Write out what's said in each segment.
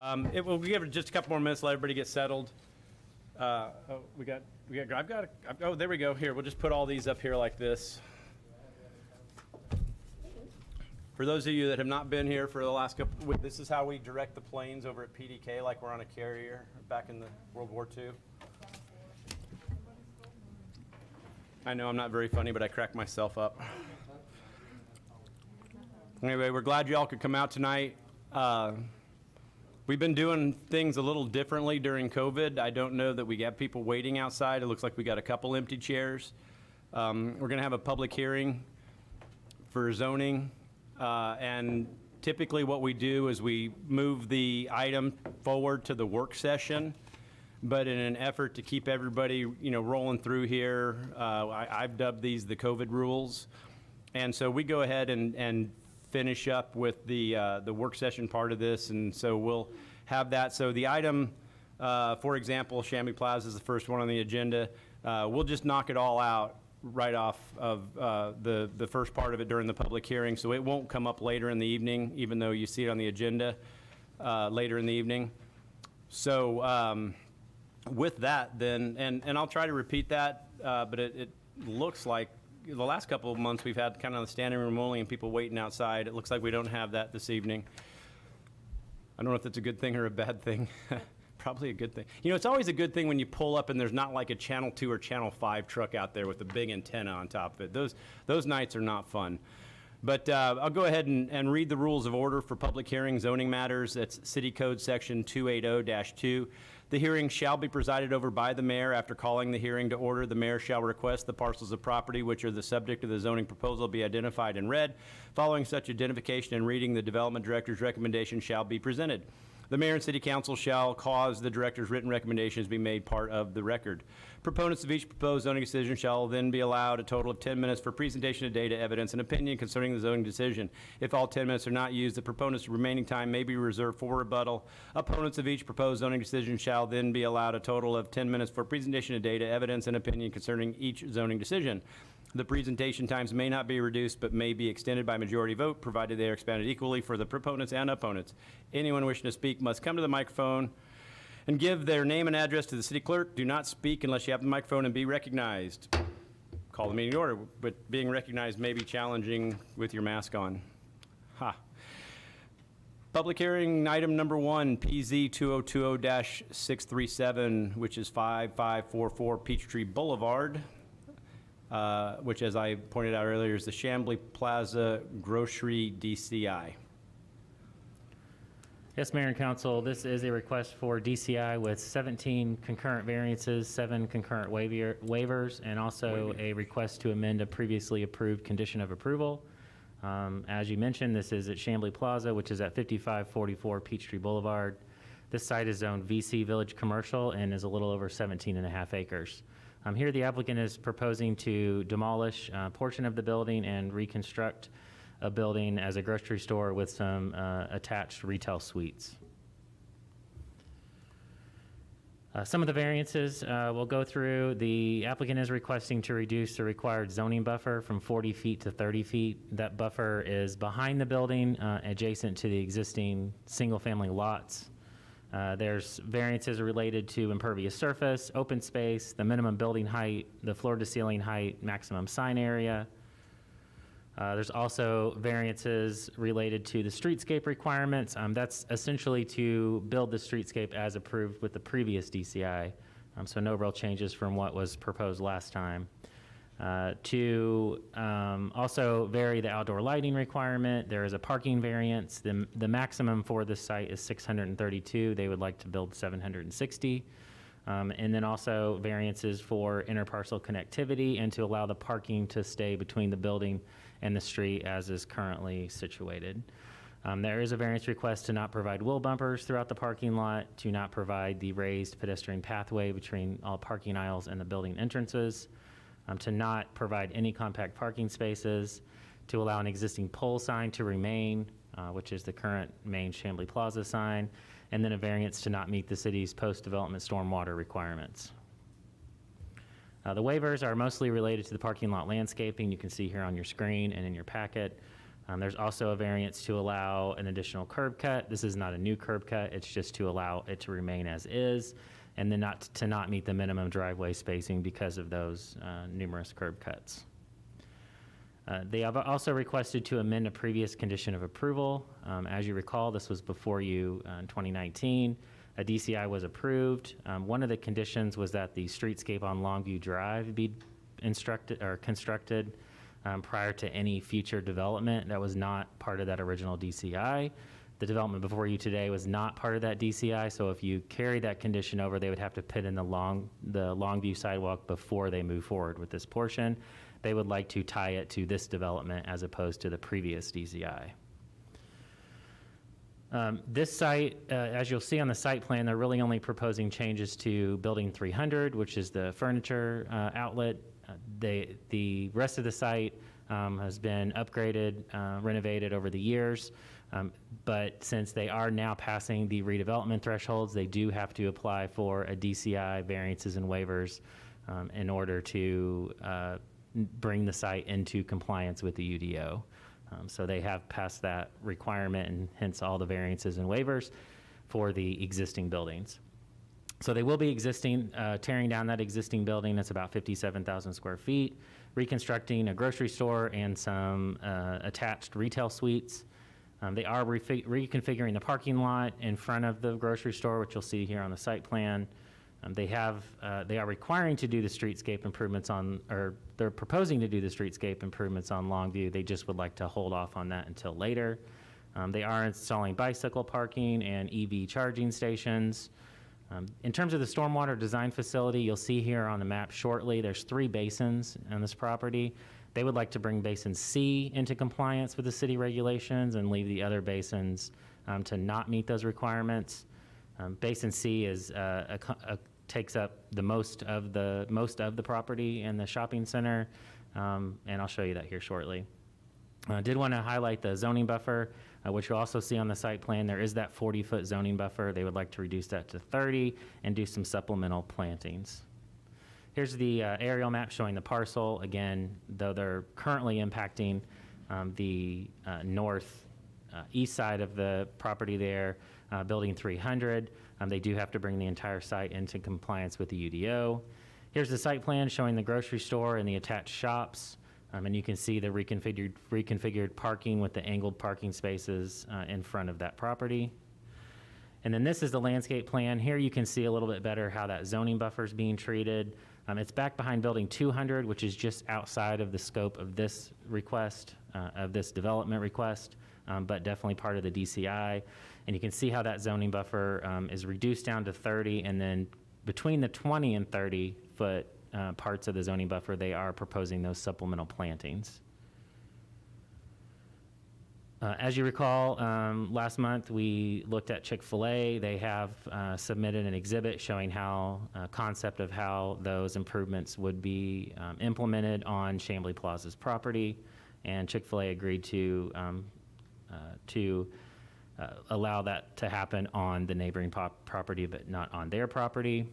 We'll give it just a couple more minutes, let everybody get settled. Oh, there we go. Here, we'll just put all these up here like this. For those of you that have not been here for the last couple, this is how we direct the planes over at PDK, like we're on a carrier back in the World War II. I know I'm not very funny, but I crack myself up. Anyway, we're glad you all could come out tonight. We've been doing things a little differently during COVID. I don't know that we have people waiting outside. It looks like we got a couple empty chairs. We're going to have a public hearing for zoning. And typically what we do is we move the item forward to the work session. But in an effort to keep everybody, rolling through here, I've dubbed these the COVID rules. And so we go ahead and finish up with the work session part of this, and so we'll have that. So the item, for example, Chamois Plaza is the first one on the agenda. We'll just knock it all out right off of the first part of it during the public hearing, so it won't come up later in the evening, even though you see it on the agenda later in the evening. So with that, then, and I'll try to repeat that, but it looks like the last couple of months we've had kind of the standing room only and people waiting outside. It looks like we don't have that this evening. I don't know if that's a good thing or a bad thing. Probably a good thing. It's always a good thing when you pull up and there's not like a Channel 2 or Channel 5 truck out there with a big antenna on top of it. Those nights are not fun. But I'll go ahead and read the rules of order for public hearing zoning matters. That's City Code Section 280-2. The hearing shall be presided over by the mayor. After calling the hearing to order, the mayor shall request the parcels of property which are the subject of the zoning proposal be identified and read. Following such identification and reading, the development director's recommendation shall be presented. The mayor and city council shall cause the director's written recommendations be made part of the record. Proponents of each proposed zoning decision shall then be allowed a total of 10 minutes for presentation of data, evidence, and opinion concerning the zoning decision. If all 10 minutes are not used, the proponent's remaining time may be reserved for rebuttal. Opponents of each proposed zoning decision shall then be allowed a total of 10 minutes for presentation of data, evidence, and opinion concerning each zoning decision. The presentation times may not be reduced, but may be extended by majority vote, provided they are expanded equally for the proponents and opponents. Anyone wishing to speak must come to the microphone and give their name and address to the city clerk. Do not speak unless you have the microphone and be recognized. Call the meeting to order, but being recognized may be challenging with your mask on. Public hearing item number 1, PZ 2020-637, which is 5544 Peachtree Boulevard. Which, as I pointed out earlier, is the Chamblee Plaza Grocery DCI. Yes, Mayor and Council, this is a request for DCI with 17 concurrent variances, 7 concurrent waivers, and also a request to amend a previously approved condition of approval. As you mentioned, this is at Chamblee Plaza, which is at 5544 Peachtree Boulevard. This site is zoned VC Village Commercial and is a little over 17.5 acres. Here the applicant is proposing to demolish a portion of the building and reconstruct a building as a grocery store with some attached retail suites. Some of the variances we'll go through. The applicant is requesting to reduce the required zoning buffer from 40 feet to 30 feet. That buffer is behind the building, adjacent to the existing single-family lots. There's variances related to impervious surface, open space, the minimum building height, the floor-to-ceiling height, maximum sign area. There's also variances related to the streetscape requirements. That's essentially to build the streetscape as approved with the previous DCI, so no real changes from what was proposed last time. To also vary the outdoor lighting requirement, there is a parking variance. The maximum for this site is 632. They would like to build 760. And then also variances for interparcel connectivity and to allow the parking to stay between the building and the street as is currently situated. There is a variance request to not provide wheel bumpers throughout the parking lot, to not provide the raised pedestrian pathway between all parking aisles and the building entrances, to not provide any compact parking spaces, to allow an existing pole sign to remain, which is the current main Chamblee Plaza sign, and then a variance to not meet the city's post-development stormwater requirements. The waivers are mostly related to the parking lot landscaping. You can see here on your screen and in your packet. There's also a variance to allow an additional curb cut. This is not a new curb cut, it's just to allow it to remain as is, and then to not meet the minimum driveway spacing because of those numerous curb cuts. They have also requested to amend a previous condition of approval. As you recall, this was before you in 2019. A DCI was approved. One of the conditions was that the streetscape on Longview Drive be constructed prior to any future development. That was not part of that original DCI. The development before you today was not part of that DCI, so if you carry that condition over, they would have to put in the Longview sidewalk before they move forward with this portion. They would like to tie it to this development as opposed to the previous DCI. This site, as you'll see on the site plan, they're really only proposing changes to Building 300, which is the furniture outlet. The rest of the site has been upgraded, renovated over the years, but since they are now passing the redevelopment thresholds, they do have to apply for a DCI, variances and waivers, in order to bring the site into compliance with the UDO. So they have passed that requirement, and hence all the variances and waivers for the existing buildings. So they will be tearing down that existing building that's about 57,000 square feet, reconstructing a grocery store and some attached retail suites. They are reconfiguring the parking lot in front of the grocery store, which you'll see here on the site plan. They are requiring to do the streetscape improvements or they're proposing to do the streetscape improvements on Longview. They just would like to hold off on that until later. They are installing bicycle parking and EV charging stations. In terms of the stormwater design facility, you'll see here on the map shortly, there's 3 basins on this property. They would like to bring Basin C into compliance with the city regulations and leave the other basins to not meet those requirements. Basin C is takes up the most of the property in the shopping center, and I'll show you that here shortly. I did want to highlight the zoning buffer, which you'll also see on the site plan. There is that 40-foot zoning buffer. They would like to reduce that to 30 and do some supplemental plantings. Here's the aerial map showing the parcel. Again, though they're currently impacting the northeast side of the property there, Building 300, they do have to bring the entire site into compliance with the UDO. Here's the site plan showing the grocery store and the attached shops. And you can see the reconfigured parking with the angled parking spaces in front of that property. And then this is the landscape plan. Here you can see a little bit better how that zoning buffer is being treated. It's back behind Building 200, which is just outside of the scope of this request, of this development request, but definitely part of the DCI. And you can see how that zoning buffer is reduced down to 30, and then between the 20 and 30 foot parts of the zoning buffer, they are proposing those supplemental plantings. As you recall, last month we looked at Chick-fil-A. They have submitted an exhibit showing how concept of how those improvements would be implemented on Chamblee Plaza's property, and Chick-fil-A agreed to allow that to happen on the neighboring property, but not on their property.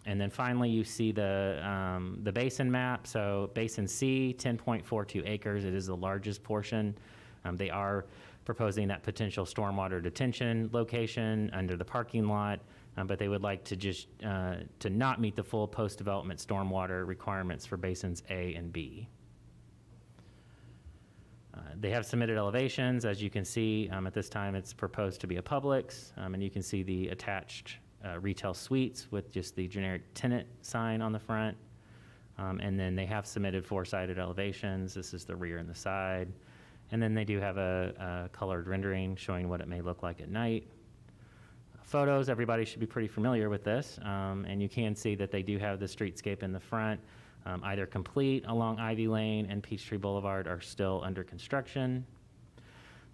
And then finally, you see the basin map. So Basin C, 10.42 acres. It is the largest portion. They are proposing that potential stormwater detention location under the parking lot, but they would like to just to not meet the full post-development stormwater requirements for Basins A and B. They have submitted elevations. As you can see, at this time it's proposed to be a Publix, and you can see the attached retail suites with just the generic tenant sign on the front. And then they have submitted 4-sided elevations. This is the rear and the side. And then they do have a colored rendering showing what it may look like at night. Photos, everybody should be pretty familiar with this. And you can see that they do have the streetscape in the front. Either complete along Ivy Lane and Peachtree Boulevard are still under construction.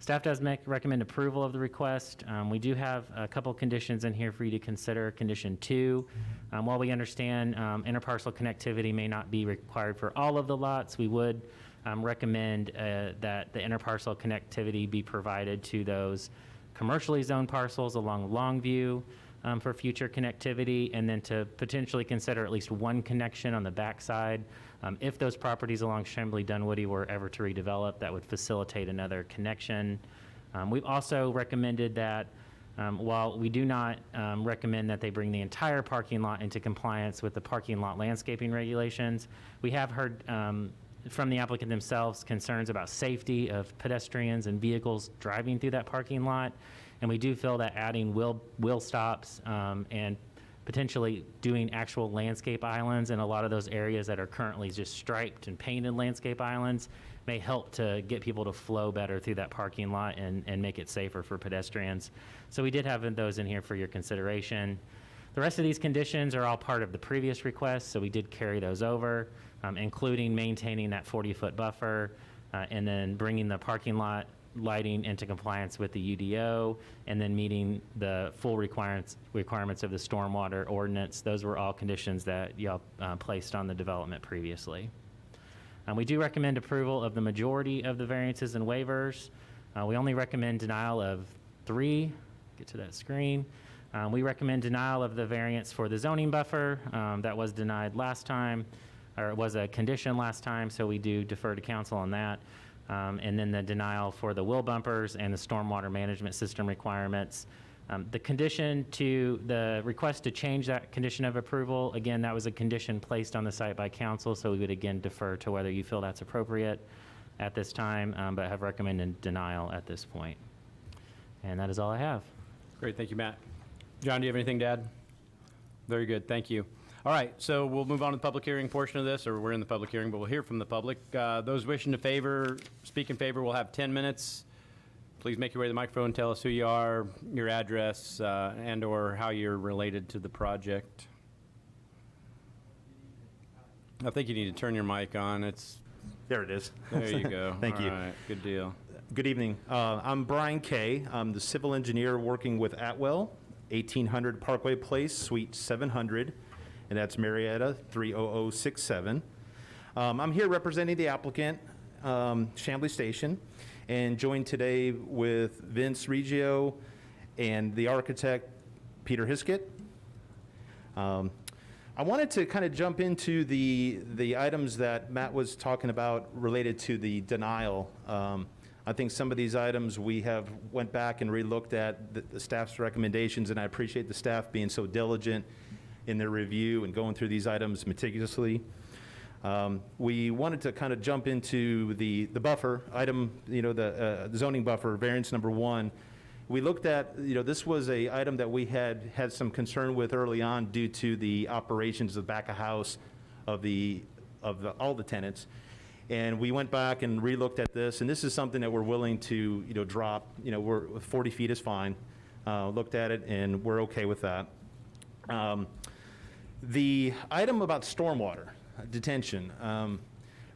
Staff does recommend approval of the request. We do have a couple conditions in here for you to consider. Condition 2, while we understand interparcel connectivity may not be required for all of the lots, we would recommend that the interparcel connectivity be provided to those commercially zoned parcels along Longview. for future connectivity, and then to potentially consider at least one connection on the backside. If those properties along Chamblee Dunwoody were ever to redevelop, that would facilitate another connection. We've also recommended that while we do not recommend that they bring the entire parking lot into compliance with the parking lot landscaping regulations, we have heard from the applicant themselves concerns about safety of pedestrians and vehicles driving through that parking lot. And we do feel that adding wheel stops and potentially doing actual landscape islands in a lot of those areas that are currently just striped and painted landscape islands may help to get people to flow better through that parking lot and make it safer for pedestrians. So we did have those in here for your consideration. The rest of these conditions are all part of the previous request, so we did carry those over, including maintaining that 40-foot buffer and then bringing the parking lot lighting into compliance with the UDO, and then meeting the full requirements of the stormwater ordinance. Those were all conditions that y'all placed on the development previously. We do recommend approval of the majority of the variances and waivers. We only recommend denial of 3. Get to that screen. We recommend denial of the variance for the zoning buffer that was denied last time, or it was a condition last time, so we do defer to council on that. And then the denial for the wheel bumpers and the stormwater management system requirements. The condition to the request to change that condition of approval, again, that was a condition placed on the site by council, so we would again defer to whether you feel that's appropriate at this time, but have recommended denial at this point. And that is all I have. Great, thank you, Matt. John, do you have anything to add? Very good, thank you. All right, so we'll move on to the public hearing portion of this, or we're in the public hearing, but we'll hear from the public. Those wishing to speak in favor will have 10 minutes. Please make your way to the microphone, tell us who you are, your address, and or how you're related to the project. I think you need to turn your mic on. There it is. There you go. Thank you. All right, good deal. Good evening. I'm Brian Kay. I'm the civil engineer working with Atwell, 1800 Parkway Place, Suite 700, and that's Marietta 30067. I'm here representing the applicant, Chamblee Station, and joined today with Vince Reggio and the architect, Peter Hiskett. I wanted to kind of jump into the items that Matt was talking about related to the denial. I think some of these items we have went back and relooked at the staff's recommendations, and I appreciate the staff being so diligent in their review and going through these items meticulously. We wanted to kind of jump into the buffer item, the zoning buffer, variance number 1. We looked at, this was a item that we had some concern with early on due to the operations of the back of house of all the tenants. And we went back and relooked at this, and this is something that we're willing to, drop. 40 feet is fine. Looked at it, and we're okay with that. The item about stormwater detention,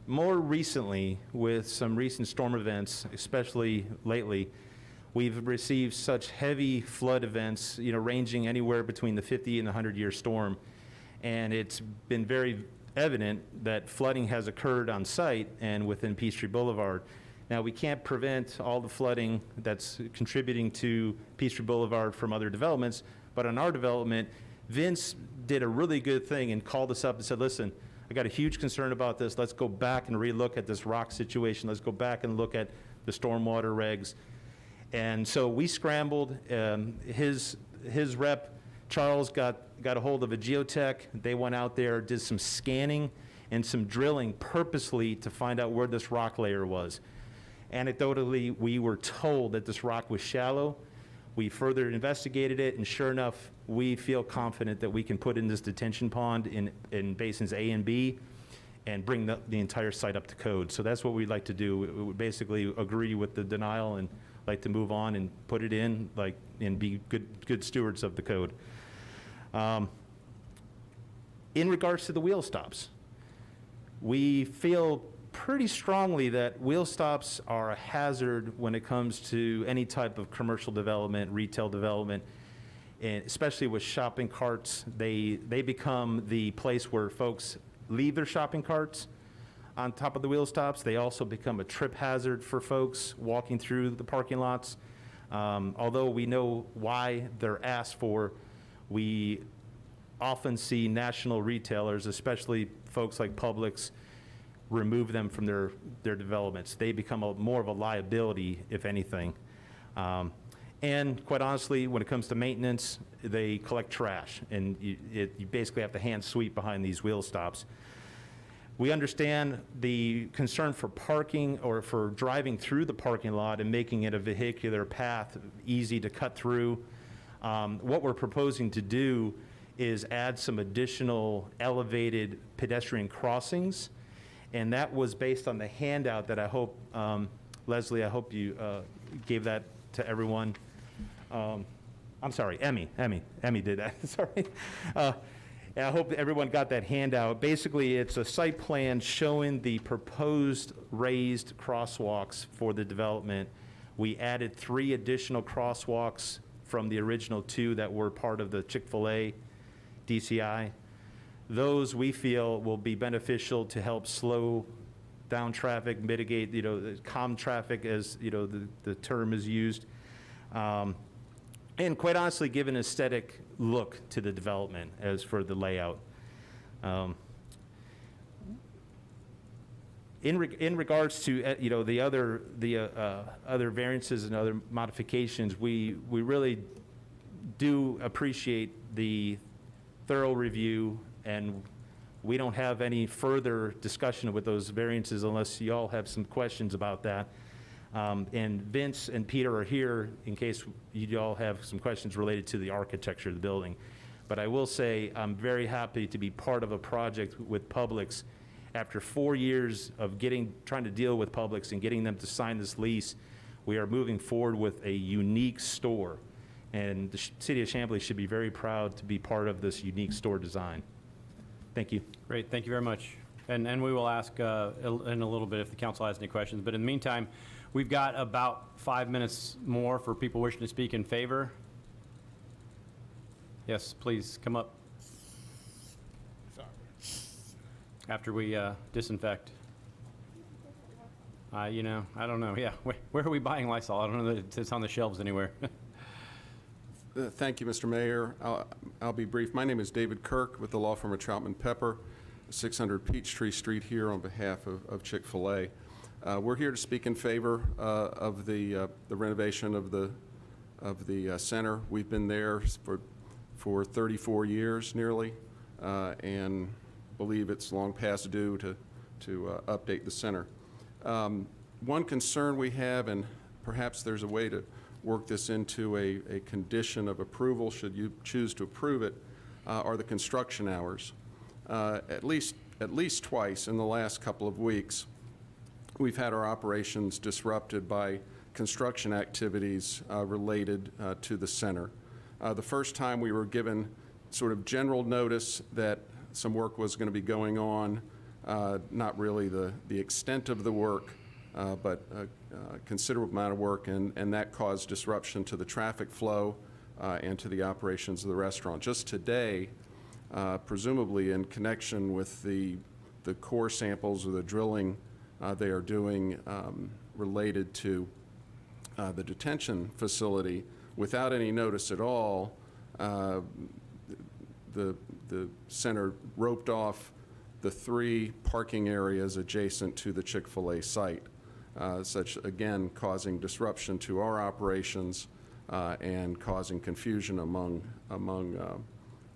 more recently, with some recent storm events, especially lately, we've received such heavy flood events, ranging anywhere between the 50 and the 100-year storm. And it's been very evident that flooding has occurred on site and within Peachtree Boulevard. Now, we can't prevent all the flooding that's contributing to Peachtree Boulevard from other developments, but on our development, Vince did a really good thing and called us up and said, listen, I got a huge concern about this. Let's go back and relook at this rock situation. Let's go back and look at the stormwater regs. And so we scrambled. His rep, Charles, got a hold of a geotech. They went out there, did some scanning and some drilling purposely to find out where this rock layer was. Anecdotally, we were told that this rock was shallow. We further investigated it, and sure enough, we feel confident that we can put in this detention pond in basins A and B and bring the entire site up to code. So that's what we'd like to do. We would basically agree with the denial and like to move on and put it in, and be good stewards of the code. In regards to the wheel stops, we feel pretty strongly that wheel stops are a hazard when it comes to any type of commercial development, retail development, and especially with shopping carts. They become the place where folks leave their shopping carts on top of the wheel stops. They also become a trip hazard for folks walking through the parking lots. Although we know why they're asked for, We often see national retailers, especially folks like Publix, remove them from their developments. They become more of a liability, if anything. And quite honestly, when it comes to maintenance, they collect trash, and you basically have to hand sweep behind these wheel stops. We understand the concern for parking or for driving through the parking lot and making it a vehicular path easy to cut through. What we're proposing to do is add some additional elevated pedestrian crossings, and that was based on the handout that I hope, Leslie, I hope you gave that to everyone. I'm sorry, Emmy did that, sorry. And I hope everyone got that handout. Basically, it's a site plan showing the proposed raised crosswalks for the development. We added 3 additional crosswalks from the original 2 that were part of the Chick-fil-A DCI. Those, we feel, will be beneficial to help slow down traffic, mitigate, calm traffic, as, the term is used. And quite honestly, give an aesthetic look to the development as for the layout. In regards to the other variances and other modifications, we really do appreciate the thorough review, and we don't have any further discussion with those variances unless you all have some questions about that. And Vince and Peter are here in case you all have some questions related to the architecture of the building. But I will say I'm very happy to be part of a project with Publix. After 4 years of trying to deal with Publix and getting them to sign this lease, we are moving forward with a unique store. And the city of Chamblee should be very proud to be part of this unique store design. Thank you. Great, thank you very much. And we will ask in a little bit if the council has any questions. But in the meantime, we've got about 5 minutes more for people wishing to speak in favor. Yes, please come up. Sorry. After we disinfect. I don't know. Yeah, where are we buying Lysol? I don't know that it's on the shelves anywhere. Thank you, Mr. Mayor. I'll be brief. My name is David Kirk with the law firm of Troutman Pepper, 600 Peachtree Street here on behalf of Chick-fil-A. We're here to speak in favor of the renovation of the center. We've been there for 34 years nearly, and believe it's long past due to update the center. One concern we have, and perhaps there's a way to work this into a condition of approval should you choose to approve it, are the construction hours. At least twice in the last couple of weeks, we've had our operations disrupted by construction activities related to the center. The first time we were given sort of general notice that some work was going to be going on, not really the extent of the work, but a considerable amount of work, and that caused disruption to the traffic flow and to the operations of the restaurant. Just today, presumably in connection with the core samples or the drilling they are doing related to the detention facility, without any notice at all, the center roped off the 3 parking areas adjacent to the Chick-fil-A site, such again causing disruption to our operations and causing confusion among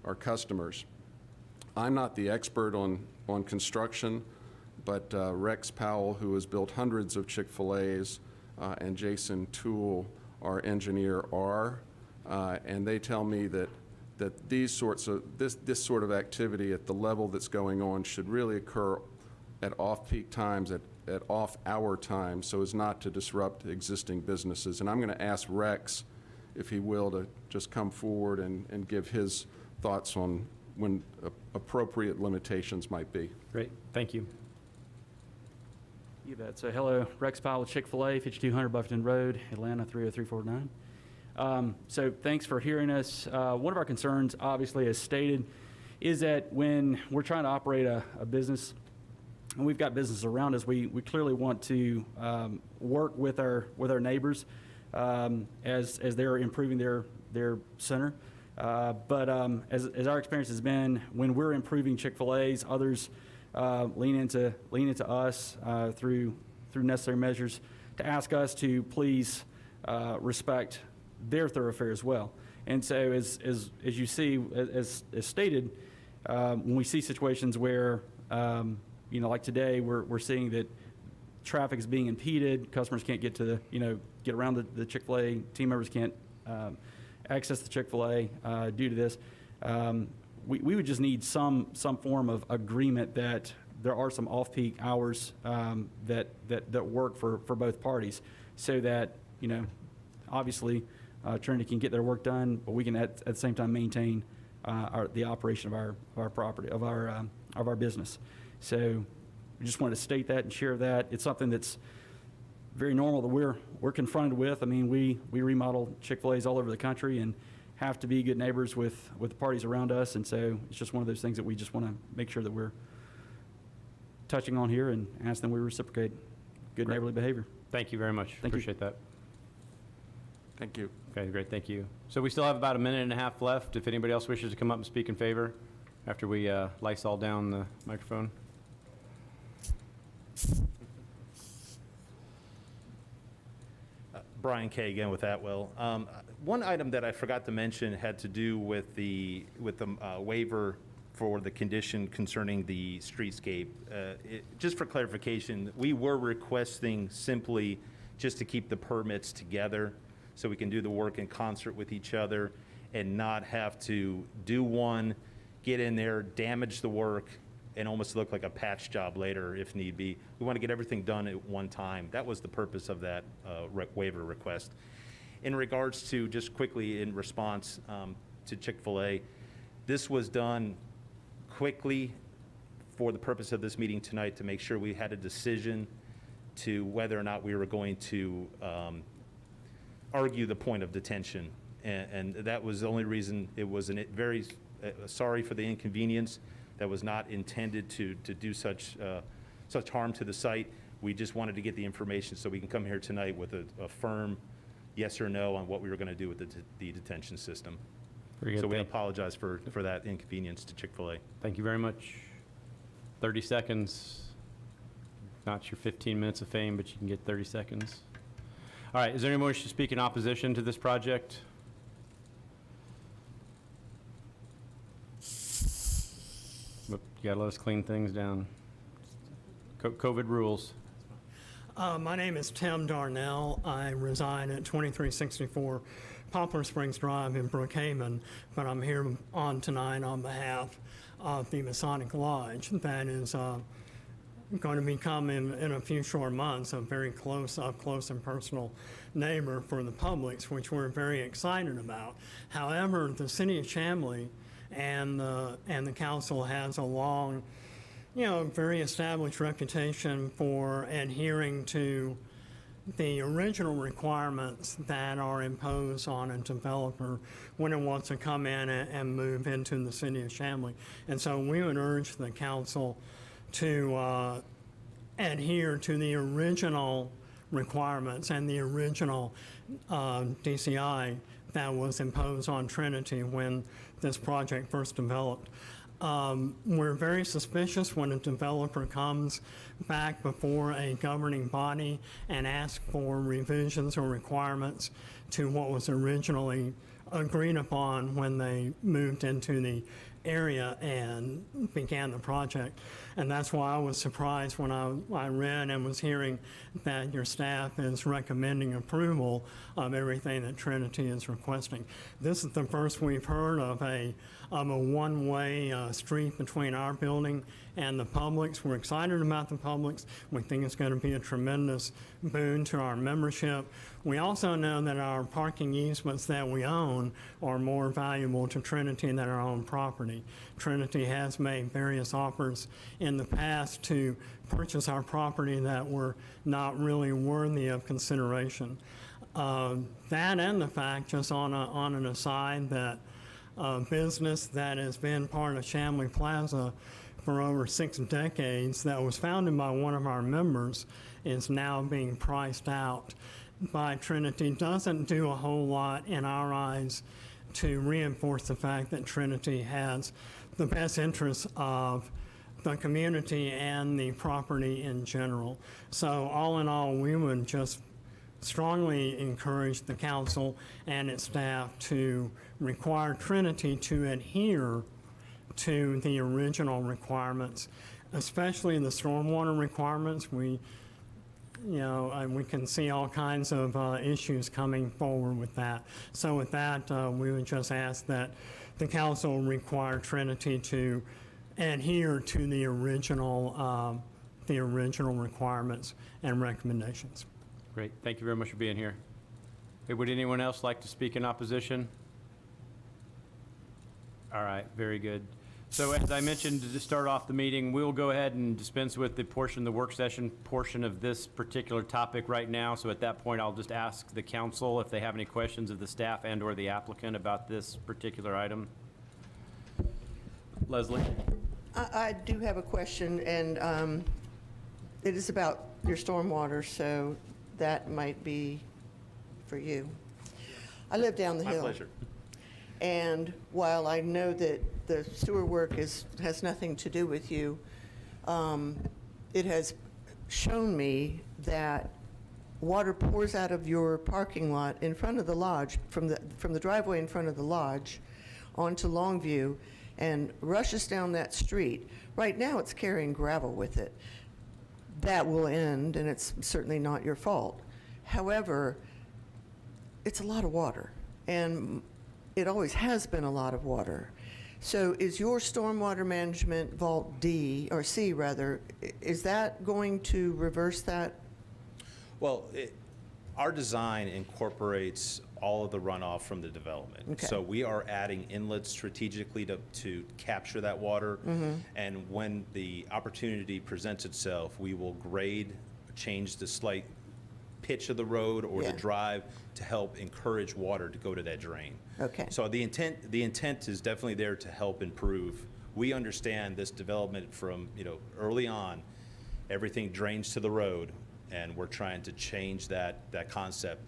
our customers. I'm not the expert on construction, but Rex Powell, who has built hundreds of Chick-fil-A's, and Jason Toole, our engineer, are, and they tell me that these sorts of this sort of activity at the level that's going on should really occur at off-peak times, at off-hour times, so as not to disrupt existing businesses. And I'm going to ask Rex, if he will, to just come forward and give his thoughts on when appropriate limitations might be. Great, thank you. You bet. So hello, Rex Powell with Chick-fil-A, 5200 Buffington Road, Atlanta 30349. So thanks for hearing us. One of our concerns, obviously, as stated, is that when we're trying to operate a business, and we've got businesses around us, we clearly want to work with our neighbors as they're improving their center. But as our experience has been, when we're improving Chick-fil-A's, others lean into us through necessary measures to ask us to please respect their thoroughfare as well. And so as you see, as stated, when we see situations where, like today, we're seeing that traffic is being impeded, customers can't get to get around the Chick-fil-A, team members can't access the Chick-fil-A due to this. We would just need some form of agreement that there are some off-peak hours that work for both parties, so that obviously Trinity can get their work done, but we can at the same time maintain the operation of our property, of our business. So we just wanted to state that and share that. It's something that's very normal that we're confronted with. I mean, we remodel Chick-fil-A's all over the country and have to be good neighbors with the parties around us. And so it's just one of those things that we just want to make sure that we're touching on here and ask them we reciprocate good Great. neighborly behavior. Thank you very much. Thank you. Appreciate that. Thank you. Okay, great, thank you. So we still have about a minute and a half left. If anybody else wishes to come up and speak in favor after we Lysol down the microphone. Brian Kay again with Atwell. One item that I forgot to mention had to do with the waiver for the condition concerning the streetscape. Just for clarification, we were requesting simply just to keep the permits together so we can do the work in concert with each other and not have to do one, get in there, damage the work, and almost look like a patch job later if need be. We want to get everything done at one time. That was the purpose of that waiver request. In regards to, just quickly in response to Chick-fil-A, this was done quickly for the purpose of this meeting tonight to make sure we had a decision to whether or not we were going to argue the point of detention. And that was the only reason. It was very sorry for the inconvenience. That was not intended to do such harm to the site. We just wanted to get the information so we can come here tonight with a firm yes or no on what we were going to do with the detention system. Very good. So we apologize for that inconvenience to Chick-fil-A. Thank you very much. 30 seconds. Not your 15 minutes of fame, but you can get 30 seconds. All right, is there anyone who should speak in opposition to this project? But you gotta let us clean things down. COVID rules. My name is Tim Darnell. I reside at 2364 Poplar Springs Drive in Brookhaven, but I'm here on tonight on behalf of the Masonic Lodge that is going to become in a few short months a very close and personal neighbor for the Publix, which we're very excited about. However, the city of Chamblee and the council has a long, very established reputation for adhering to the original requirements that are imposed on a developer when it wants to come in and move into the city of Chamblee. And so we would urge the council to adhere to the original requirements and the original DCI that was imposed on Trinity when this project first developed. We're very suspicious when a developer comes back before a governing body and asks for revisions or requirements to what was originally agreed upon when they moved into the area and began the project. And that's why I was surprised when I read and was hearing that your staff is recommending approval of everything that Trinity is requesting. This is the first we've heard of a one-way street between our building and the Publix. We're excited about the Publix. We think it's going to be a tremendous boon to our membership. We also know that our parking easements that we own are more valuable to Trinity than our own property. Trinity has made various offers in the past to purchase our property that were not really worthy of consideration. That and the fact, just on an aside, that business that has been part of Chamois Plaza for over 6 decades, that was founded by one of our members, is now being priced out by Trinity. Doesn't do a whole lot in our eyes to reinforce the fact that Trinity has the best interests of the community and the property in general. So all in all, we would just strongly encourage the council and its staff to require Trinity to adhere to the original requirements, especially the stormwater requirements. We can see all kinds of issues coming forward with that. So with that, we would just ask that the council require Trinity to adhere to the original requirements and recommendations. Great. Thank you very much for being here. Hey, would anyone else like to speak in opposition? All right, very good. So as I mentioned to start off the meeting, we'll go ahead and dispense with the work session portion of this particular topic right now. So at that point, I'll just ask the council if they have any questions of the staff and or the applicant about this particular item. Leslie? I do have a question, and it is about your stormwater, so that might be for you. I live down the My hill. pleasure. And while I know that the sewer work has nothing to do with you, it has shown me that water pours out of your parking lot in front of the lodge, from the driveway in front of the lodge onto Longview, and rushes down that street. Right now, it's carrying gravel with it. That will end, and it's certainly not your fault. However, it's a lot of water, and it always has been a lot of water. So is your stormwater management vault D, or C rather, is that going to reverse that? Well, our design incorporates all of the runoff from the development. Okay. So we are adding inlets strategically to capture that water. And when the opportunity presents itself, we will grade, change the slight pitch of the road or Yeah. the drive to help encourage water to go to that drain. Okay. So the intent is definitely there to help improve. We understand this development from, early on, everything drains to the road, and we're trying to change that concept.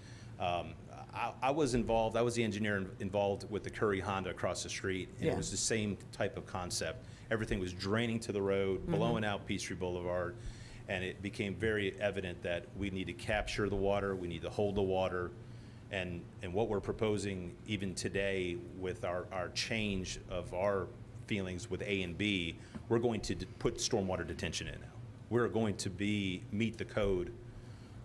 I was involved, I was the engineer involved with the Curry Honda across the street, and Yeah. it was the same type of concept. Everything was draining to the road, blowing out Peachtree Boulevard, and it became very evident that we need to capture the water, we need to hold the water, and what we're proposing even today with our change of our feelings with A and B, we're going to put stormwater detention in now. We're going to meet the code,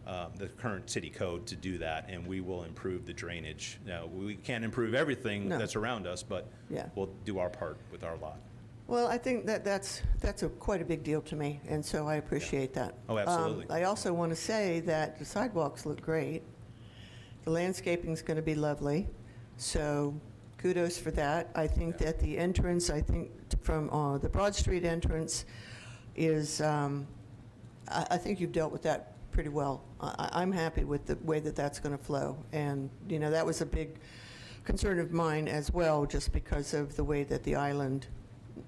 the current city code to do that, and we will improve the drainage. Now, we can't improve everything No. that's around us, but Yeah. we'll do our part with our lot. Well, I think that's quite a big deal to me, and so I appreciate that. Oh, absolutely. I also want to say that the sidewalks look great. The landscaping's going to be lovely, so kudos for that. I think that the entrance, from the Broad Street entrance is, I think you've dealt with that pretty well. I'm happy with the way that that's going to flow, and, that was a big concern of mine as well, just because of the way that the island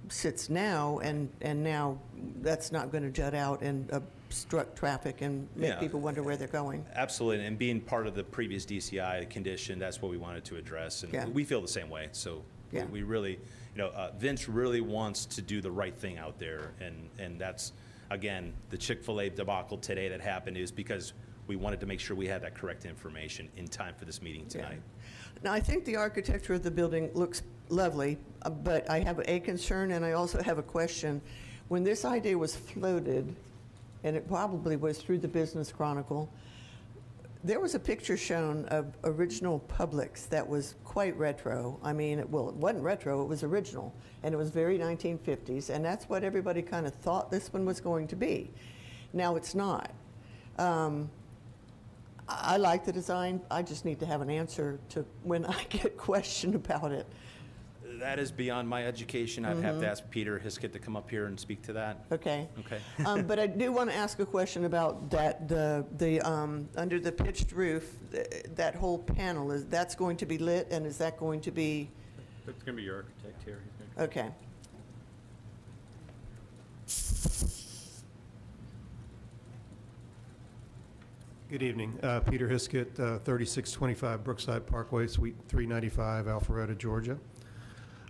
sits now, and now that's not going to jut out and obstruct traffic and make Yeah. people wonder where they're going. Absolutely, and being part of the previous DCI condition, that's what we wanted to address, Yeah. and we feel the same way. So Yeah. we really, Vince really wants to do the right thing out there, and that's, again, the Chick-fil-A debacle today that happened is because we wanted to make sure we had that correct information in time for this meeting tonight. Now, I think the architecture of the building looks lovely, but I have a concern, and I also have a question. When this idea was floated, and it probably was through the Business Chronicle, there was a picture shown of original Publix that was quite retro. I mean, it wasn't retro, it was original, and it was very 1950s, and that's what everybody kind of thought this one was going to be. Now, it's not. I like the design. I just need to have an answer to when I get questioned about it. That is beyond my education. I'd have to ask Peter Hiskett to come up here and speak to that. Okay. Okay. But I do want to ask a question about that, under the pitched roof, that whole panel, that's going to be lit, and is that going to be, That's going to be your architect here. He's gonna- okay. Good evening. Peter Hiskett, 3625 Brookside Parkway, Suite 395, Alpharetta, Georgia.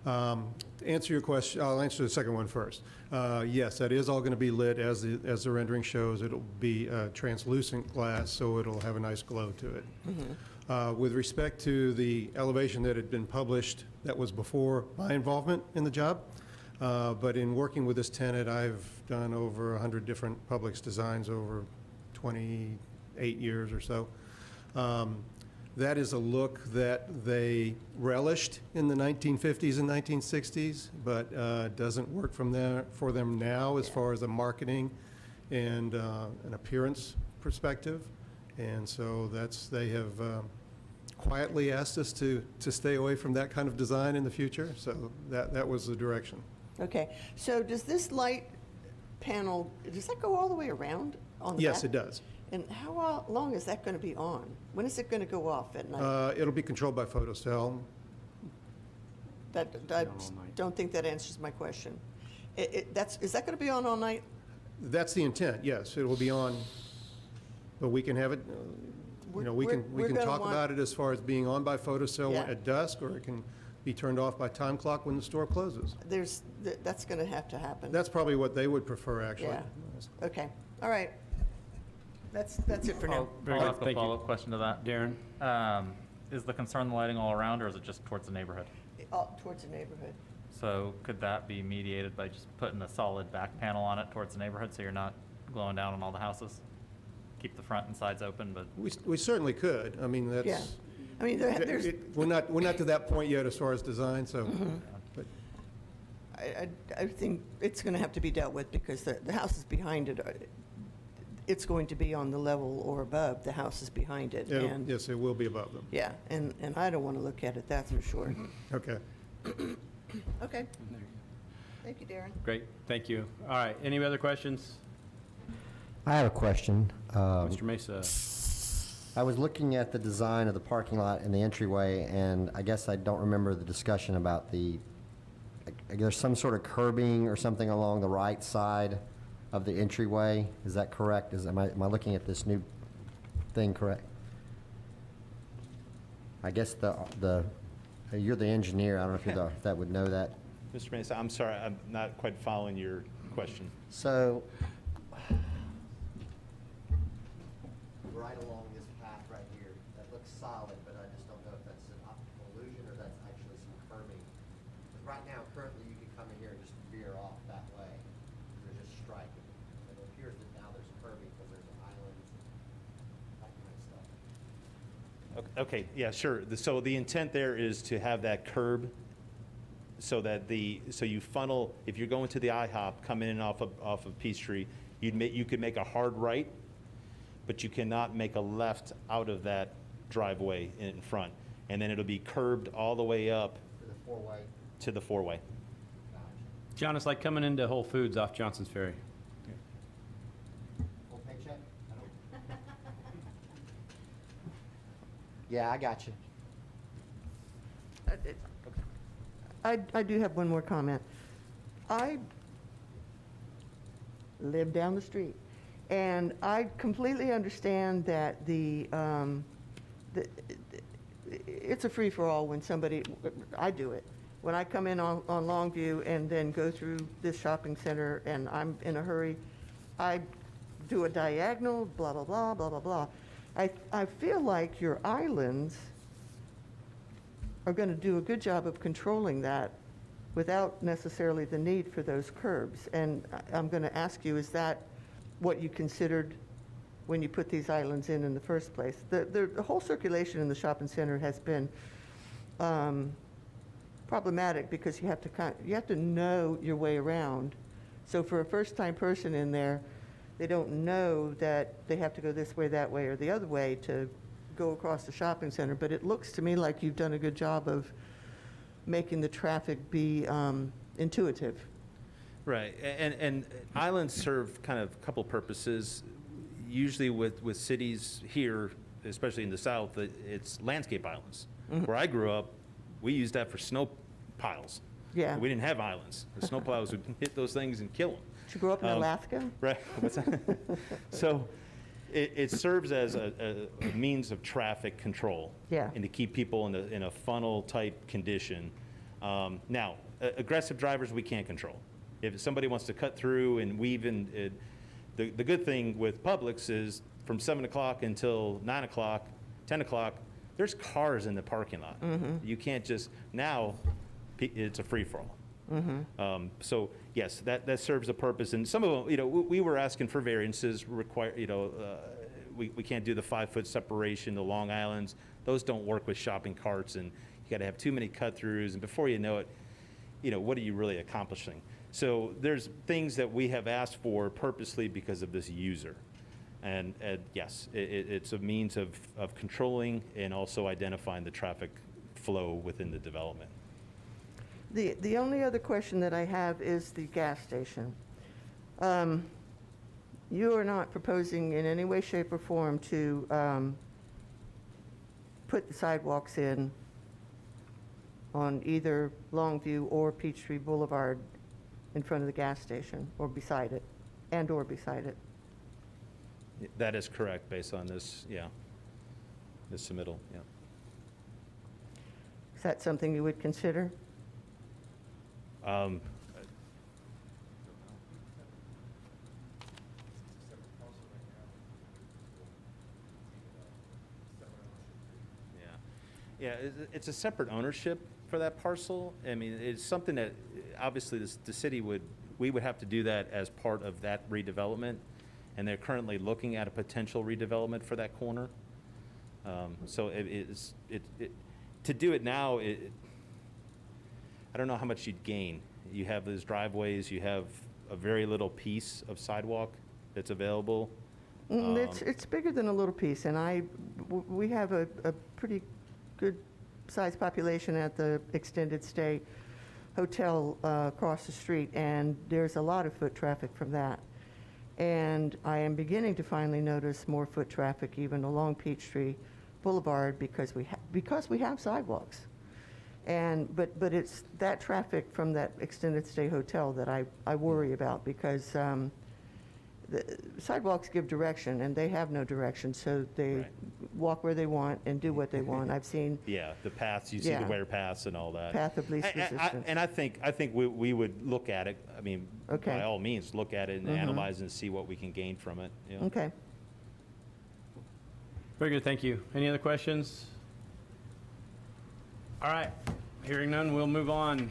To answer your question, I'll answer the second one first. Yes, that is all going to be lit as the rendering shows. It'll be translucent glass, so it'll have a nice glow to it. With respect to the elevation that had been published, that was before my involvement in the job. But in working with this tenant, I've done over 100 different Publix designs over 28 years or so. That is a look that they relished in the 1950s and 1960s, but doesn't work for them now as far as a marketing and an appearance perspective. And so they have quietly asked us to stay away from that kind of design in the future. So that was the direction. Okay, so does this light panel, does that go all the way around on the Yes, back? it does. And how long is that going to be on? When is it going to go off at night? It'll be controlled by photocell. I don't think that answers my question. Is that going to be on all night? That's the intent, yes. It will be on, but we can have it, we We're can gonna talk want- about it as far as being on by photocell Yeah. at dusk, or it can be turned off by time clock when the store closes. That's going to have to happen. That's probably what they would prefer, actually. Yeah. Okay, all right. That's it for now. Very I'll good. ask a Thank you. follow-up question to that. Darren? Is the concern the lighting all around, or is it just towards the neighborhood? Towards the neighborhood. So could that be mediated by just putting a solid back panel on it towards the neighborhood, so you're not glowing down on all the houses? Keep the front and sides open, but We certainly could. I mean, Yeah. that's, I mean, there's, we're not to that point yet as far as design, so. Mm-hmm. But I think it's going to have to be dealt with because the houses behind it, it's going to be on the level or above the houses behind it. And yes, it will be above them. yeah, and I don't want to look at it, that's for sure. Okay. Okay. Thank you, Darren. Great, thank you. All right, any other questions? I have a question. Mr. Mesa? I was looking at the design of the parking lot and the entryway, and I guess I don't remember the discussion about there's some sort of curbing or something along the right side of the entryway. Is that correct? Am I looking at this new thing correct? I guess you're the engineer. I don't know if that would know that. Mr. Mesa, I'm sorry, I'm not quite following your question. So, right along this path right here, that looks solid, but I just don't know if that's an optical illusion or that's actually some curbing. 'Cause right now, currently, you could come in here and just veer off that way. They're just striking. But it appears that now there's curbing because there's islands, that kind of stuff. Okay, yeah, sure. So the intent there is to have that curb so that so you funnel, if you're going to the IHOP, coming in off of Peachtree, you could make a hard right, but you cannot make a left out of that driveway in front. And then it'll be curbed all the way up For the four-way. to the four-way. John, it's like coming into Whole Foods off Johnson's Ferry. Full paycheck? Yeah, I got you. I do have one more comment. I live down the street, and I completely understand that it's a free-for-all when I do it. When I come in on Longview and then go through this shopping center and I'm in a hurry, I do a diagonal, blah, blah, blah, blah, blah, blah. I feel like your islands are going to do a good job of controlling that without necessarily the need for those curbs. And I'm going to ask you, is that what you considered when you put these islands in the first place? The whole circulation in the shopping center has been problematic because you have to know your way around. So for a first-time person in there, they don't know that they have to go this way, that way, or the other way to go across the shopping center. But it looks to me like you've done a good job of making the traffic be intuitive. Right, and islands serve kind of a couple purposes. Usually with cities here, especially in the south, it's landscape islands. Where I grew up, we used that for snow piles. Yeah. We didn't have islands. The snow plows would hit those things and kill them. Did you grow up in Alaska? Right. What's that? So it serves as a means of traffic control. Yeah. And to keep people in a funnel-type condition. Now, aggressive drivers, we can't control. If somebody wants to cut through and weave in, the good thing with Publix is from 7 o'clock until 9 o'clock, 10 o'clock, there's cars in the parking lot. You can't just, now, it's a free-for-all. So yes, that serves a purpose. And some of them, we were asking for variances, we can't do the 5-foot separation, the Long Islands. Those don't work with shopping carts, and you got to have too many cut-throughs. And before you know it, what are you really accomplishing? So there's things that we have asked for purposely because of this user. And yes, it's a means of controlling and also identifying the traffic flow within the development. The only other question that I have is the gas station. You are not proposing in any way, shape, or form to put the sidewalks in on either Longview or Peachtree Boulevard in front of the gas station, or beside it, and/or beside it. That is correct, based on this, this submittal, yeah. Is that something you would consider? Yeah, it's a separate ownership for that parcel. I mean, it's something that, obviously, the city we would have to do that as part of that redevelopment, and they're currently looking at a potential redevelopment for that corner. So to do it now, I don't know how much you'd gain. You have those driveways, you have a very little piece of sidewalk that's available. It's bigger than a little piece, and we have a pretty good sized population at the extended stay hotel across the street, and there's a lot of foot traffic from that. And I am beginning to finally notice more foot traffic even along Peachtree Boulevard because we have sidewalks. But it's that traffic from that extended stay hotel that I worry about, because the sidewalks give direction, and they have no direction, so they Right. walk where they want and do what they want. I've seen Yeah, the paths, you see the Yeah. wear paths and all that. path of least resistance. And I think we would look at it, I mean, Okay. by all means, look at it and analyze and see what we can gain from it. Yeah. Okay. Very good, thank you. Any other questions? All right, hearing none, we'll move on.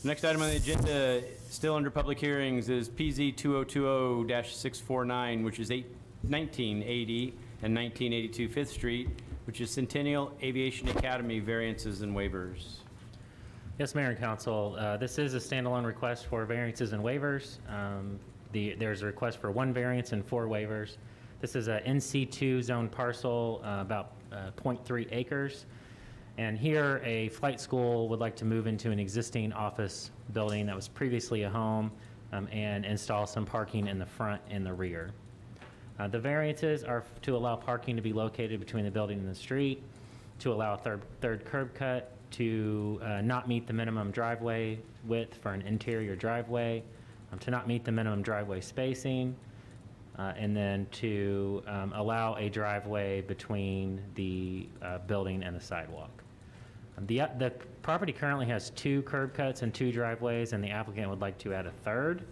Next item on the agenda, still under public hearings, is PZ 2020-649, which is 1980 and 1982 Fifth Street, which is Centennial Aviation Academy variances and waivers. Yes, Mayor and Council, this is a standalone request for variances and waivers. There's a request for 1 variance and 4 waivers. This is a NC2 zone parcel, about 0.3 acres. And here, a flight school would like to move into an existing office building that was previously a home, and install some parking in the front and the rear. The variances are to allow parking to be located between the building and the street, to allow a third curb cut, to not meet the minimum driveway width for an interior driveway, to not meet the minimum driveway spacing, and then to allow a driveway between the building and the sidewalk. The property currently has 2 curb cuts and 2 driveways, and the applicant would like to add a third.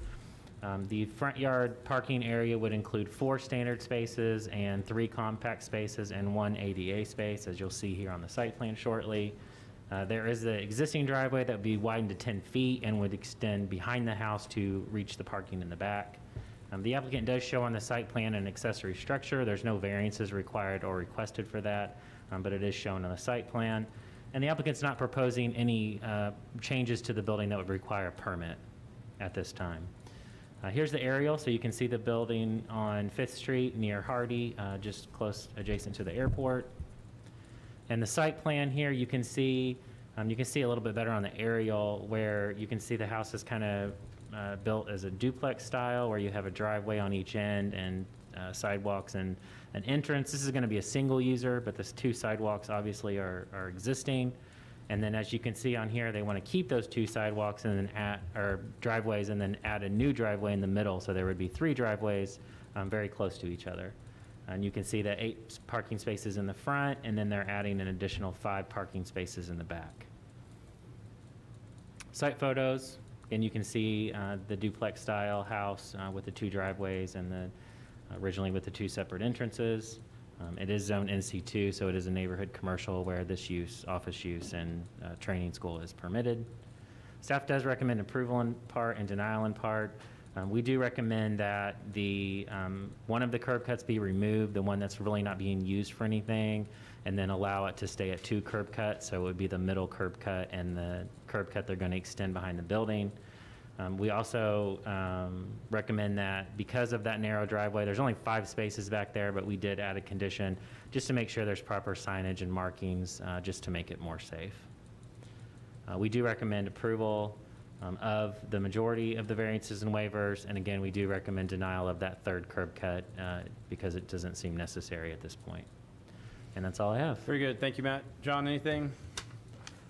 The front yard parking area would include 4 standard spaces and 3 compact spaces and 1 ADA space, as you'll see here on the site plan shortly. There is the existing driveway that would be widened to 10 feet and would extend behind the house to reach the parking in the back. The applicant does show on the site plan an accessory structure. There's no variances required or requested for that, but it is shown on the site plan. And the applicant's not proposing any changes to the building that would require a permit at this time. Here's the aerial, so you can see the building on 5th Street near Hardy, just close adjacent to the airport. And the site plan here, you can see a little bit better on the aerial, where you can see the house is kind of built as a duplex style, where you have a driveway on each end and sidewalks and an entrance. This is going to be a single user, but the 2 sidewalks obviously are existing. And then, as you can see on here, they want to keep those 2 sidewalks and then driveways, and then add a new driveway in the middle. So there would be 3 driveways very close to each other. And you can see the 8 parking spaces in the front, and then they're adding an additional 5 parking spaces in the back. Site photos, and you can see the duplex-style house with the 2 driveways and originally with the 2 separate entrances. It is zoned NC2, so it is a neighborhood commercial where this use, office use, and training school is permitted. Staff does recommend approval in part and denial in part. We do recommend that one of the curb cuts be removed, the one that's really not being used for anything, and then allow it to stay at 2 curb cuts. So it would be the middle curb cut and the curb cut they're going to extend behind the building. We also recommend that because of that narrow driveway, there's only 5 spaces back there, but we did add a condition just to make sure there's proper signage and markings just to make it more safe. We do recommend approval of the majority of the variances and waivers, and again, we do recommend denial of that 3rd curb cut because it doesn't seem necessary at this point. And that's all I have. Very good. Thank you, Matt. John, anything?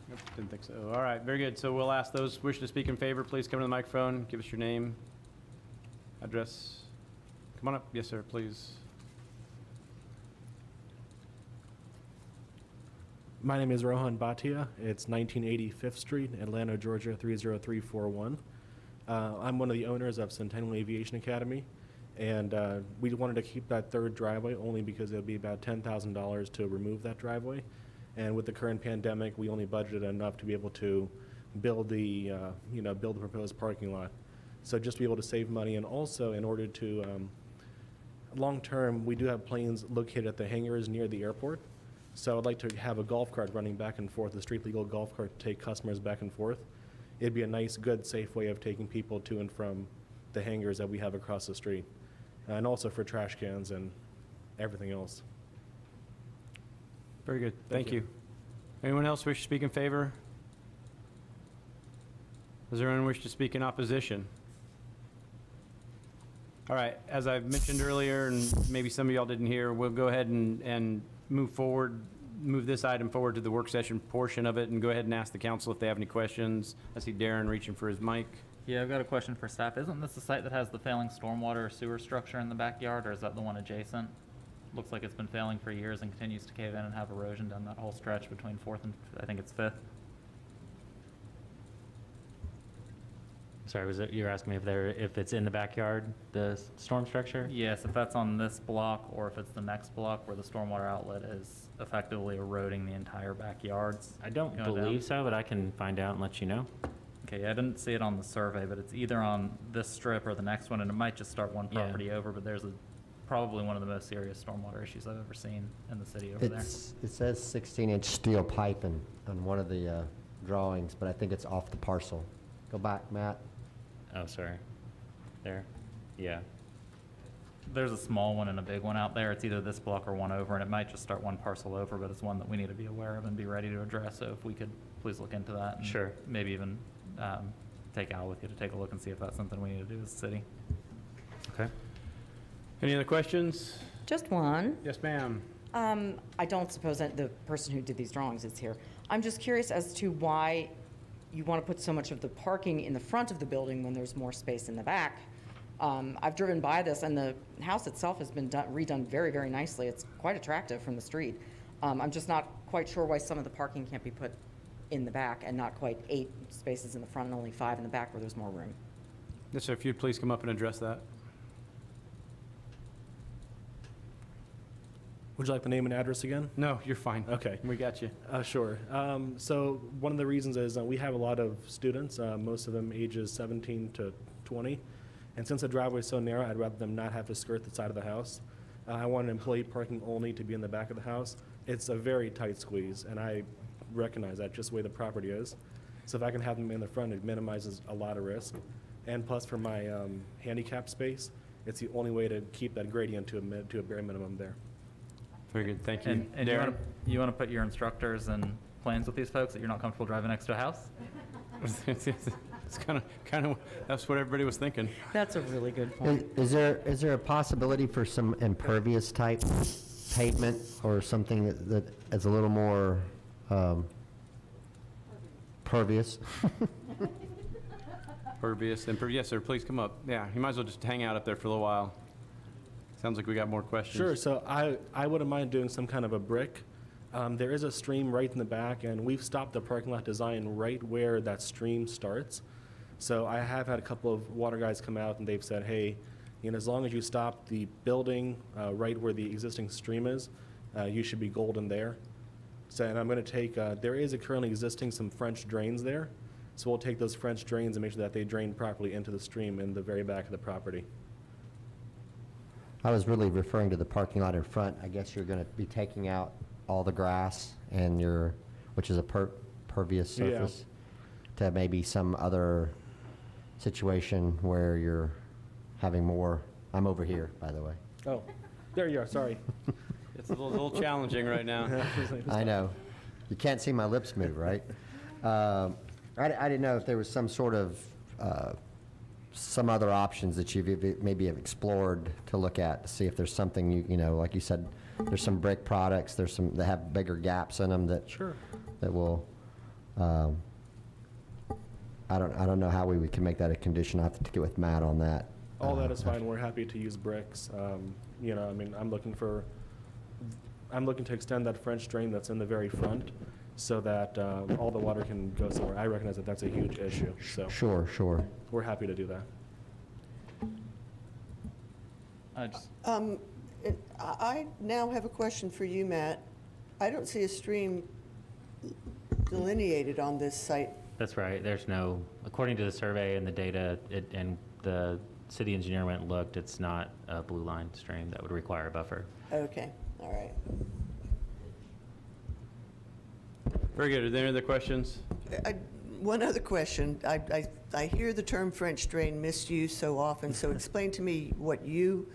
Nope, didn't think so. All right, very good. So we'll ask those wishing to speak in favor, please come to the microphone, give us your name, address. Come on up. Yes, sir, please. My name is Rohan Bhatia. It's 1980 5th Street, Atlanta, Georgia 30341. I'm one of the owners of Centennial Aviation Academy, and we wanted to keep that 3rd driveway only because it would be about $10,000 to remove that driveway. And with the current pandemic, we only budgeted enough to be able to build the proposed parking lot. So just to be able to save money, and also in order to, long term, we do have planes located at the hangars near the airport. So I'd like to have a golf cart running back and forth, a street legal golf cart to take customers back and forth. It'd be a nice, good, safe way of taking people to and from the hangars that we have across the street. And also for trash cans and everything else. Very good. Thank you. Anyone else wish to speak in favor? Does anyone wish to speak in opposition? All right, as I've mentioned earlier, and maybe some of y'all didn't hear, we'll go ahead and move this item forward to the work session portion of it, and go ahead and ask the council if they have any questions. I see Darren reaching for his mic. Yeah, I've got a question for staff. Isn't this the site that has the failing stormwater sewer structure in the backyard, or is that the one adjacent? Looks like it's been failing for years and continues to cave in and have erosion down that whole stretch between 4th and, I think it's 5th. Sorry, you're asking me if it's in the backyard, the storm structure? Yes, if that's on this block or if it's the next block where the stormwater outlet is effectively eroding the entire backyards. I don't believe so, but I can find out and let you know. Okay, I didn't see it on the survey, but it's either on this strip or the next one, and it might just start one Yeah. property over, but there's probably one of the most serious stormwater issues I've ever seen in the city over there. It says 16-inch steel piping on one of the drawings, but I think it's off the parcel. Go back, Matt. Oh, sorry. There? Yeah. There's a small one and a big one out there. It's either this block or one over, and it might just start one parcel over, but it's one that we need to be aware of and be ready to address. So if we could please look into that. And Sure. maybe even take Al with you to take a look and see if that's something we need to do as a city. Okay. Any other questions? Just one. Yes, ma'am. I don't suppose that the person who did these drawings is here. I'm just curious as to why you want to put so much of the parking in the front of the building when there's more space in the back. I've driven by this, and the house itself has been redone very, very nicely. It's quite attractive from the street. I'm just not quite sure why some of the parking can't be put in the back and not quite 8 spaces in the front and only 5 in the back where there's more room. Yes, sir, if you'd please come up and address that. Would you like the name and address again? No, you're fine. Okay. We got you. Sure. So one of the reasons is we have a lot of students, most of them ages 17 to 20. And since the driveway is so narrow, I'd rather them not have to skirt the side of the house. I want employee parking only to be in the back of the house. It's a very tight squeeze, and I recognize that just the way the property is. So if I can have them in the front, it minimizes a lot of risk. And plus for my handicap space, it's the only way to keep that gradient to a bare minimum there. Very good, thank you. And Darren? you want to put your instructors and plans with these folks that you're not comfortable driving next to a house? It's kind of, that's what everybody was thinking. That's a really good point. Is there a possibility for some impervious type pavement or something that is a little more pervious? Pervious, yes, sir, please come up. Yeah, you might as well just hang out up there for a little while. Sounds like we got more questions. Sure, so I wouldn't mind doing some kind of a brick. There is a stream right in the back, and we've stopped the parking lot design right where that stream starts. So I have had a couple of water guys come out, and they've said, hey, as long as you stop the building right where the existing stream is, you should be golden there. So, and I'm going to take, there is currently existing some French drains there, so we'll take those French drains and make sure that they drain properly into the stream in the very back of the property. I was really referring to the parking lot in front. I guess you're going to be taking out all the grass and which is a pervious surface, to maybe some other situation where you're having more. I'm over here, by the way. Oh, there you are, sorry. It's a little challenging right now. I know. You can't see my lips move, right? I didn't know if there was some sort of, some other options that you've maybe have explored to look at to see if there's something, like you said, there's some brick products, there's some that have bigger gaps in them that Sure. that will, I don't know how we can make that a condition. I have to get with Matt on that. All that is fine. We're happy to use bricks. I'm looking to extend that French drain that's in the very front so that all the water can go somewhere. I recognize that that's a huge issue, so Sure. we're happy to do that. I now have a question for you, Matt. I don't see a stream delineated on this site. That's right. There's no, according to the survey and the data, and the city engineer went and looked, it's not a blue line stream that would require a buffer. Okay, all right. Very good. Are there any other questions? One other question. I hear the term French drain misused so often, so explain to me what you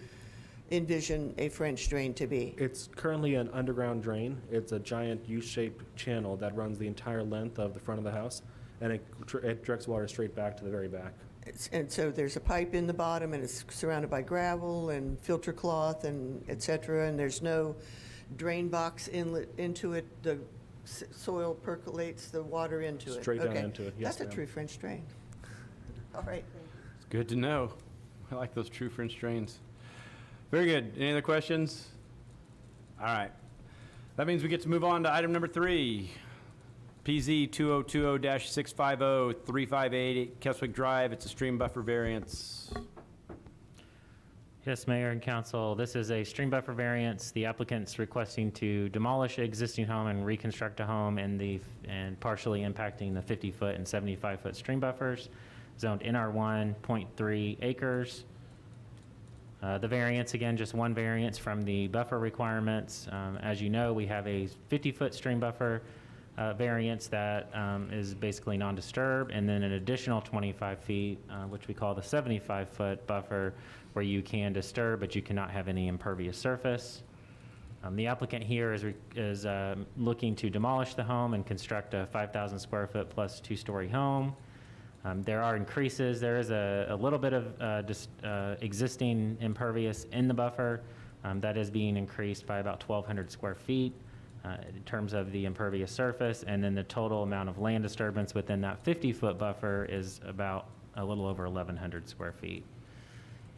envision a French drain to be. It's currently an underground drain. It's a giant U-shaped channel that runs the entire length of the front of the house, and it directs water straight back to the very back. And so there's a pipe in the bottom, and it's surrounded by gravel and filter cloth and et cetera, and there's no drain box inlet into it. The soil percolates the water into it. Straight down Okay. into it, yes, That's a ma'am. true French drain. All right. It's good to know. I like those true French drains. Very good. Any other questions? All right. That means we get to move on to item number 3. PZ 2020-650-358 Keswick Drive. It's a stream buffer variance. Yes, Mayor and Council, this is a stream buffer variance. The applicant's requesting to demolish an existing home and reconstruct a home and partially impacting the 50-foot and 75-foot stream buffers, zoned NR1, 0.3 acres. The variance, again, just one variance from the buffer requirements. As you know, we have a 50-foot stream buffer variance that is basically non-disturb, and then an additional 25 feet, which we call the 75-foot buffer, where you can disturb, but you cannot have any impervious surface. The applicant here is looking to demolish the home and construct a 5,000 square foot plus 2-story home. There are increases. There is a little bit of existing impervious in the buffer that is being increased by about 1,200 square feet in terms of the impervious surface, and then the total amount of land disturbance within that 50-foot buffer is about a little over 1,100 square feet.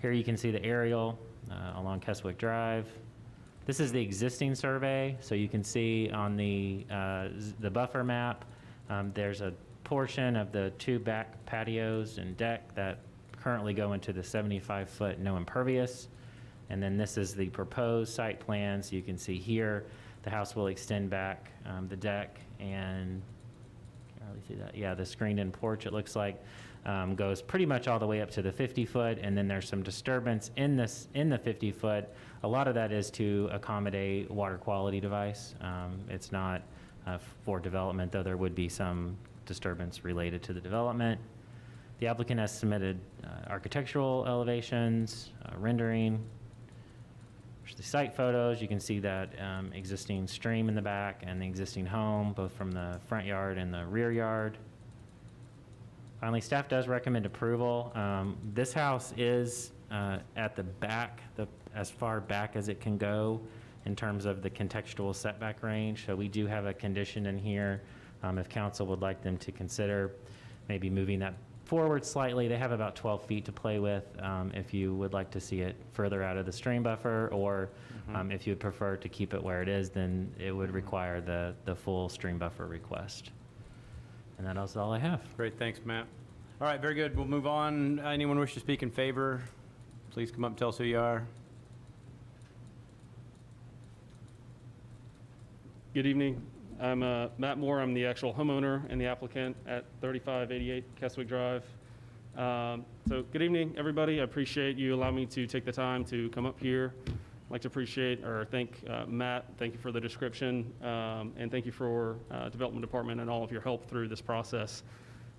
Here you can see the aerial along Keswick Drive. This is the existing survey, so you can see on the buffer map, there's a portion of the 2 back patios and deck that currently go into the 75-foot no impervious. And then this is the proposed site plan. So you can see here, the house will extend back the deck, and can't really see that. Yeah, the screened-in porch, it looks like, goes pretty much all the way up to the 50-foot, and then there's some disturbance in the 50-foot. A lot of that is to accommodate water quality device. It's not for development, though there would be some disturbance related to the development. The applicant has submitted architectural elevations, rendering. The site photos, you can see that existing stream in the back and the existing home, both from the front yard and the rear yard. Finally, staff does recommend approval. This house is at the back, as far back as it can go in terms of the contextual setback range. So we do have a condition in here, if council would like them to consider maybe moving that forward slightly. They have about 12 feet to play with if you would like to see it further out of the stream buffer, or if you would prefer to keep it where it is, then it would require the full stream buffer request. And that is all I have. Great, thanks, Matt. All right, very good. We'll move on. Anyone wish to speak in favor? Please come up and tell us who you are. Good evening. I'm Matt Moore. I'm the actual homeowner and the applicant at 3588 Keswick Drive. So good evening, everybody. I appreciate you allowing me to take the time to come up here. I'd like to appreciate or thank Matt. Thank you for the description, and thank you for Development Department and all of your help through this process.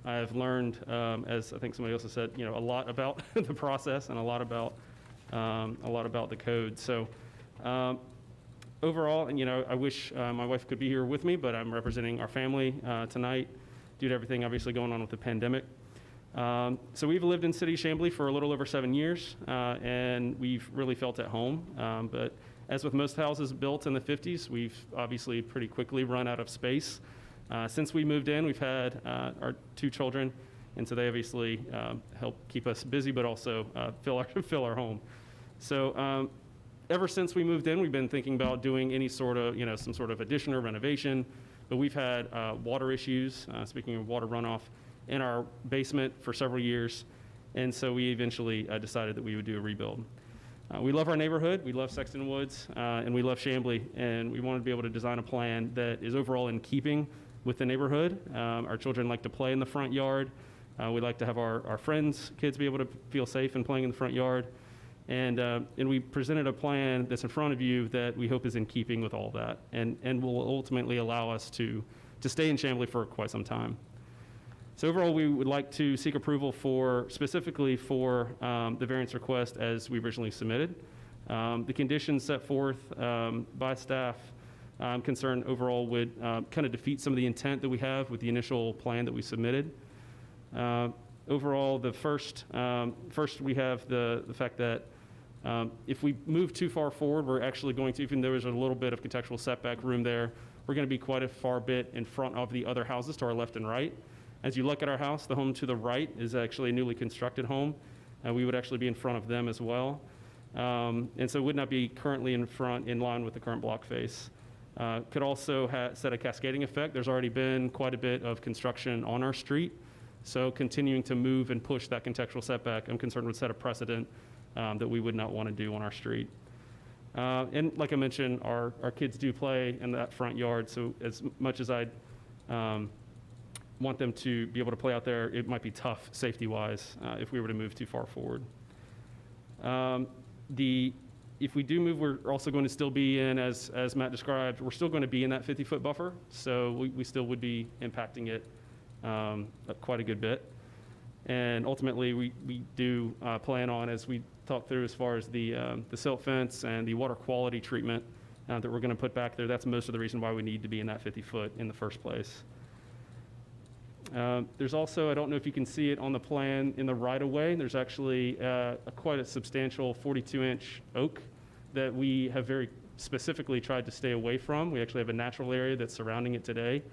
I have learned, as I think somebody else has said, a lot about the process and a lot about the code. So. Overall, I wish my wife could be here with me, but I'm representing our family tonight due to everything obviously going on with the pandemic. So we've lived in City of Chamblee for a little over 7 years, and we've really felt at home. But as with most houses built in the 50s, we've obviously pretty quickly run out of space. Since we moved in, we've had our 2 children, and so they obviously help keep us busy, but also fill our home. So. Ever since we moved in, we've been thinking about doing any sort of, some sort of addition or renovation, but we've had water issues, speaking of water runoff, in our basement for several years, and so we eventually decided that we would do a rebuild. We love our neighborhood, we love Sexton Woods, and we love Chamblee, and we wanted to be able to design a plan that is overall in keeping with the neighborhood. Our children like to play in the front yard. We like to have our friends' kids be able to feel safe and playing in the front yard. And we presented a plan that's in front of you that we hope is in keeping with all that and will ultimately allow us to stay in Chamblee for quite some time. So overall, we would like to seek approval specifically for the variance request as we originally submitted. The conditions set forth by staff, I'm concerned overall would kind of defeat some of the intent that we have with the initial plan that we submitted. Overall, first we have the fact that if we move too far forward, we're actually going to, even though there's a little bit of contextual setback room there, we're going to be quite a far bit in front of the other houses to our left and right. As you look at our house, the home to the right is actually a newly constructed home. We would actually be in front of them as well. And so would not be currently in line with the current block face. Could also set a cascading effect. There's already been quite a bit of construction on our street. So continuing to move and push that contextual setback, I'm concerned would set a precedent that we would not want to do on our street. And like I mentioned, our kids do play in that front yard, so as much as I'd want them to be able to play out there, it might be tough safety-wise if we were to move too far forward. If we do move, we're also going to still be in, as Matt described, we're still going to be in that 50-foot buffer, so we still would be impacting it quite a good bit. And ultimately, we do plan on, as we talked through as far as the silt fence and the water quality treatment that we're going to put back there, that's most of the reason why we need to be in that 50-foot in the first place. There's also, I don't know if you can see it on the plan in the right-of-way, there's actually quite a substantial 42-inch oak that we have very specifically tried to stay away from. We actually have a natural area that's surrounding it today.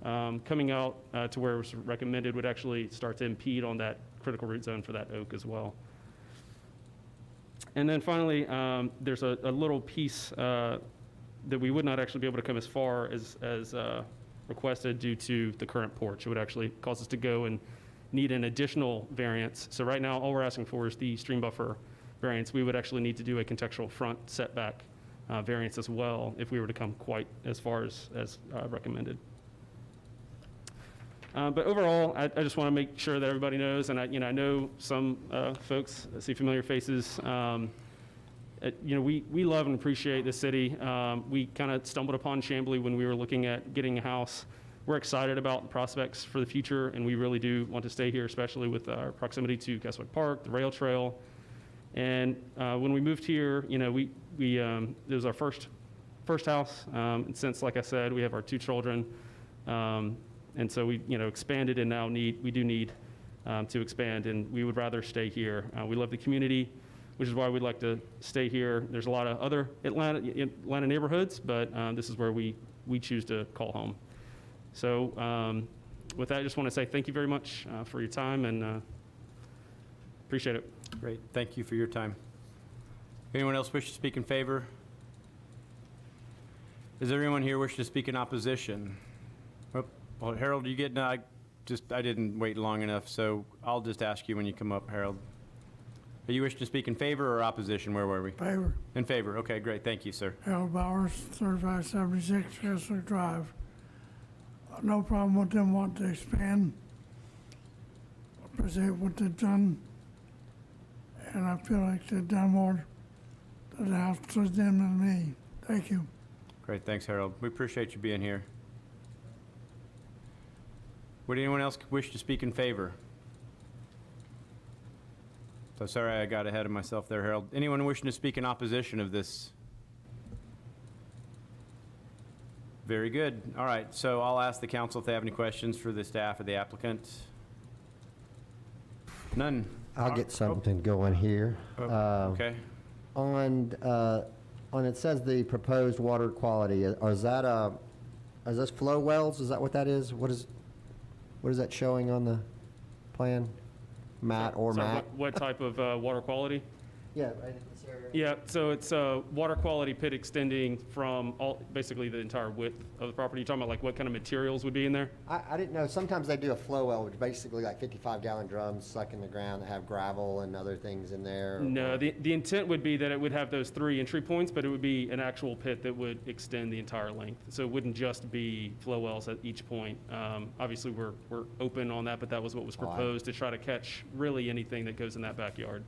Coming out to where it was recommended would actually start to impede on that critical root zone for that oak as well. And then finally, there's a little piece that we would not actually be able to come as far as requested due to the current porch. It would actually cause us to go and need an additional variance. So right now, all we're asking for is the stream buffer variance. We would actually need to do a contextual front setback variance as well if we were to come quite as far as recommended. But overall, I just want to make sure that everybody knows, and I know some folks see familiar faces. We love and appreciate the city. We kind of stumbled upon Chamblee when we were looking at getting a house. We're excited about the prospects for the future, and we really do want to stay here, especially with our proximity to Keswick Park, the rail trail. And when we moved here, it was our first house. And since, like I said, we have our 2 children. And so we, expanded and now we do need to expand, and we would rather stay here. We love the community, which is why we'd like to stay here. There's a lot of other Atlanta neighborhoods, but this is where we choose to call home. So with that, I just want to say thank you very much for your time, and appreciate it. Great, thank you for your time. Anyone else wish to speak in favor? Is there anyone here wish to speak in opposition? Oh, well, Harold, you get, no, I didn't wait long enough, so I'll just ask you when you come up, Harold. Are you wish to speak in favor or opposition? Where were we? Favor. In favor, okay, great, thank you, sir. Harold Bowers, 3576 Kessler Drive. No problem with them wanting to expand. Appreciate what they've done. And I feel like they've done more to the house to them than me. Thank you. Great, thanks, Harold. We appreciate you being here. Would anyone else wish to speak in favor? So sorry I got ahead of myself there, Harold. Anyone wishing to speak in opposition of this? Very good. All right, so I'll ask the council if they have any questions for the staff or the applicant. None. I'll get something going here. Okay. On it says the proposed water quality, is this flow wells? Is that what that is? What is that showing on the plan? Matt or So Matt? what type of water quality? Yeah, right in this area. Yeah, so it's a water quality pit extending from basically the entire width of the property. You're talking about like what kind of materials would be in there? I didn't know, sometimes they do a flow well, which basically like 55-gallon drums stuck in the ground that have gravel and other things in there. No, the intent would be that it would have those 3 entry points, but it would be an actual pit that would extend the entire length. So it wouldn't just be flow wells at each point. Obviously, we're open on that, but that was what was proposed to try to catch really anything that goes in that backyard.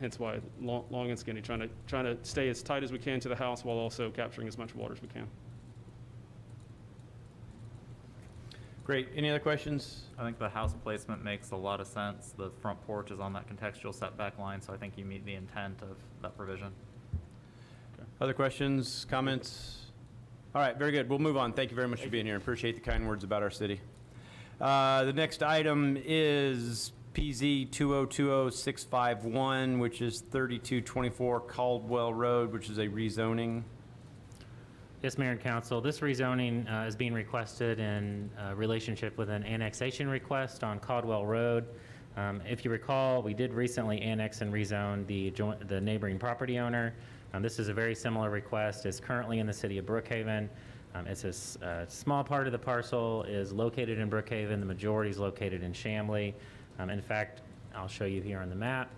Hence why long and skinny, trying to stay as tight as we can to the house while also capturing as much water as we can. Great. Any other questions? I think the house placement makes a lot of sense. The front porch is on that contextual setback line, so I think you meet the intent of that provision. Other questions, comments? All right, very good. We'll move on. Thank you very much for being here. Appreciate the kind words about our city. The next item is PZ 2020651, which is 3224 Caldwell Road, which is a rezoning. Yes, Mayor and Council, this rezoning is being requested in relationship with an annexation request on Caldwell Road. If you recall, we did recently annex and rezone the neighboring property owner. This is a very similar request. It's currently in the city of Brookhaven. It's a small part of the parcel is located in Brookhaven. The majority is located in Chamblee. In fact, I'll show you here on the map.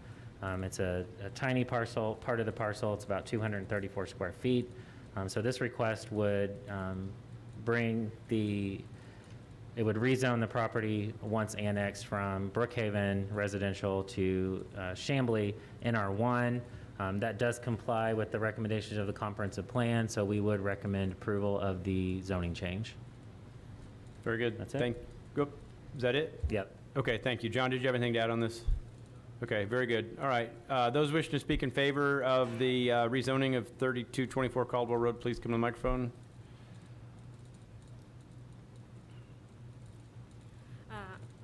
It's a tiny parcel, part of the parcel. It's about 234 square feet. So this request would it would rezone the property once annexed from Brookhaven residential to Chamblee NR1. That does comply with the recommendations of the comprehensive plan, so we would recommend approval of the zoning change. Very good. That's it. Is that it? Yep. Okay, thank you. John, did you have anything to add on this? Okay, very good. All right. Those wishing to speak in favor of the rezoning of 3224 Caldwell Road, please come to the microphone.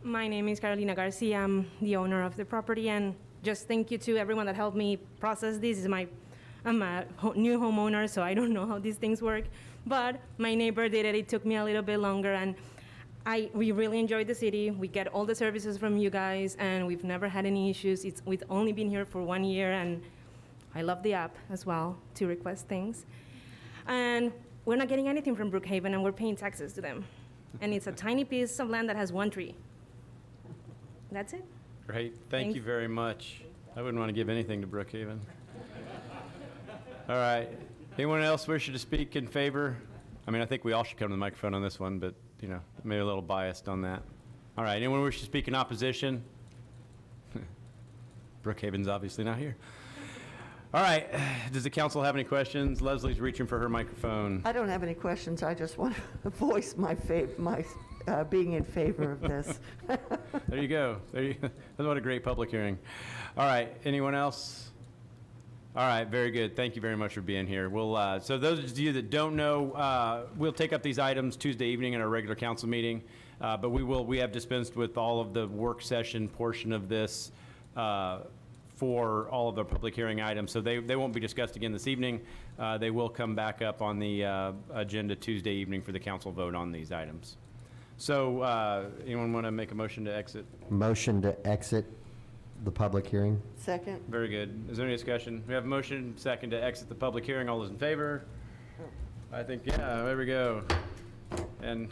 My name is Carolina Garcia. I'm the owner of the property, and just thank you to everyone that helped me process this. I'm a new homeowner, so I don't know how these things work. But my neighbor did it. It took me a little bit longer, and we really enjoyed the city. We get all the services from you guys, and we've never had any issues. We've only been here for 1 year, and I love the app as well to request things. And we're not getting anything from Brookhaven, and we're paying taxes to them. And it's a tiny piece of land that has 1 tree. That's it. Great. Thank you very much. I wouldn't want to give anything to Brookhaven. All right. Anyone else wishing to speak in favor? I mean, I think we all should come to the microphone on this one, but, you know, maybe a little biased on that. All right. Anyone wish to speak in opposition? Brookhaven's obviously not here. All right. Does the council have any questions? Leslie's reaching for her microphone. I don't have any questions. I just want to voice my being in favor of this. There you go. What a great public hearing. All right. Anyone else? All right. Very good. Thank you very much for being here. We'll, so those of you that don't know, we'll take up these items Tuesday evening in our regular council meeting, but we have dispensed with all of the work session portion of this for all of the public hearing items. So they won't be discussed again this evening. They will come back up on the agenda Tuesday evening for the council vote on these items. So anyone want to make a motion to exit? Motion to exit the public hearing. Second? Very good. Is there any discussion? We have a motion, second, to exit the public hearing. All those in favor? I think, yeah, there we go. And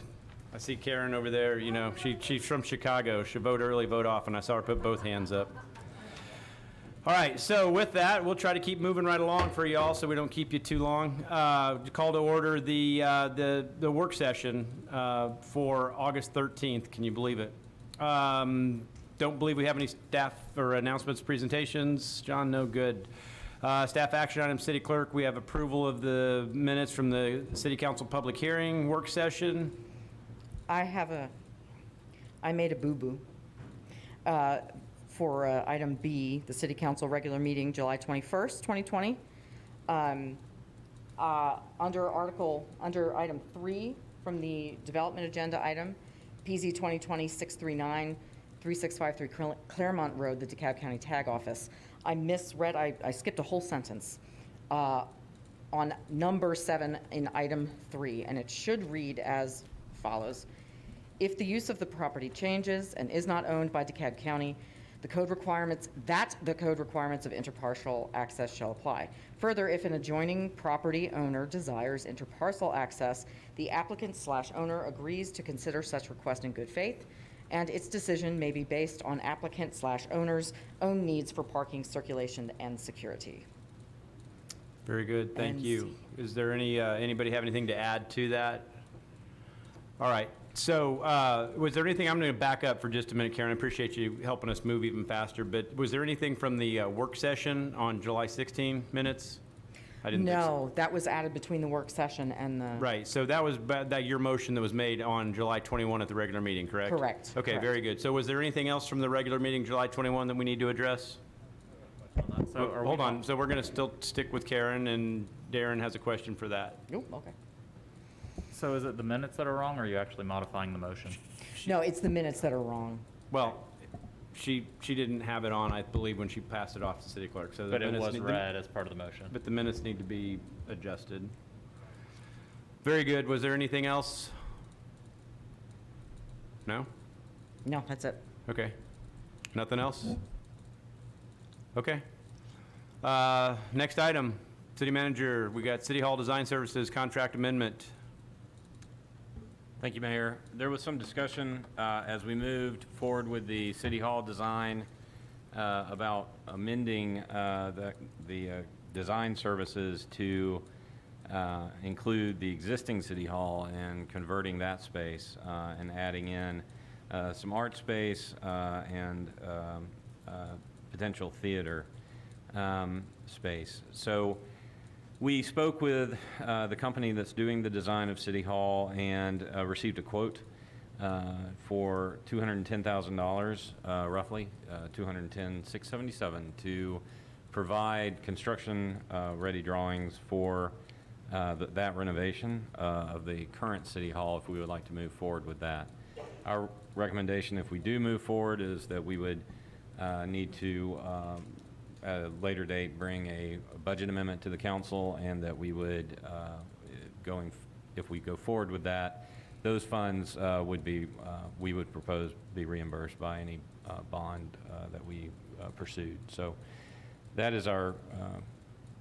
I see Karen over there, you know, she's from Chicago. She vote early, vote often. I saw her put both hands up. All right, so with that, we'll try to keep moving right along for y'all so we don't keep you too long. Call to order the work session for August 13th. Can you believe it? Don't believe we have any staff or announcements, presentations. John, no good. Staff action item, city clerk, we have approval of the minutes from the city council public hearing work session. I made a boo-boo for item B, the city council regular meeting, July 21st, 2020. Under item 3 from the development agenda item, PZ 2020-639, 3653 Claremont Road, the DeKalb County Tag Office. I misread, I skipped a whole sentence on number 7 in item 3, and it should read as follows. If the use of the property changes and is not owned by DeKalb County, the code requirements of interparcel access shall apply. Further, if an adjoining property owner desires interparcel access, the applicant/owner agrees to consider such request in good faith, and its decision may be based on applicant/owner's own needs for parking, circulation, and security. Very good, thank you. Is there anybody have anything to add to that? All right, so was there anything, I'm going to back up for just a minute, Karen, I appreciate you helping us move even faster, but was there anything from the work session on July 16 minutes? I didn't think so. No, that was added between the work session and the. Right, so that was your motion that was made on July 21 at the regular meeting, correct? Correct. Okay, correct. very good. So was there anything else from the regular meeting, July 21, that we need to address? So Hold on, so we're going to still stick with Karen, and Darren has a question for that. Nope, okay. So is it the minutes that are wrong, or are you actually modifying the motion? No, it's the minutes that are wrong. Well, she didn't have it on, I believe, when she passed it off to city clerk. So the But it minutes was need- read as part of the motion. But the minutes need to be adjusted. Very good. Was there anything else? No? No, that's it. Okay. Nothing else? Okay. Next item, city manager, we got City Hall Design Services contract amendment. Thank you, Mayor. There was some discussion as we moved forward with the City Hall design about amending the design services to include the existing City Hall and converting that space and adding in some art space and potential theater space. So we spoke with the company that's doing the design of City Hall and received a quote for $210,000, roughly, $210,677, to provide construction-ready drawings for that renovation of the current City Hall if we would like to move forward with that. Our recommendation, if we do move forward, is that we would need to at a later date bring a budget amendment to the council, and that we would, if we go forward with that, those funds would be, we would propose be reimbursed by any bond that we pursued. So that is our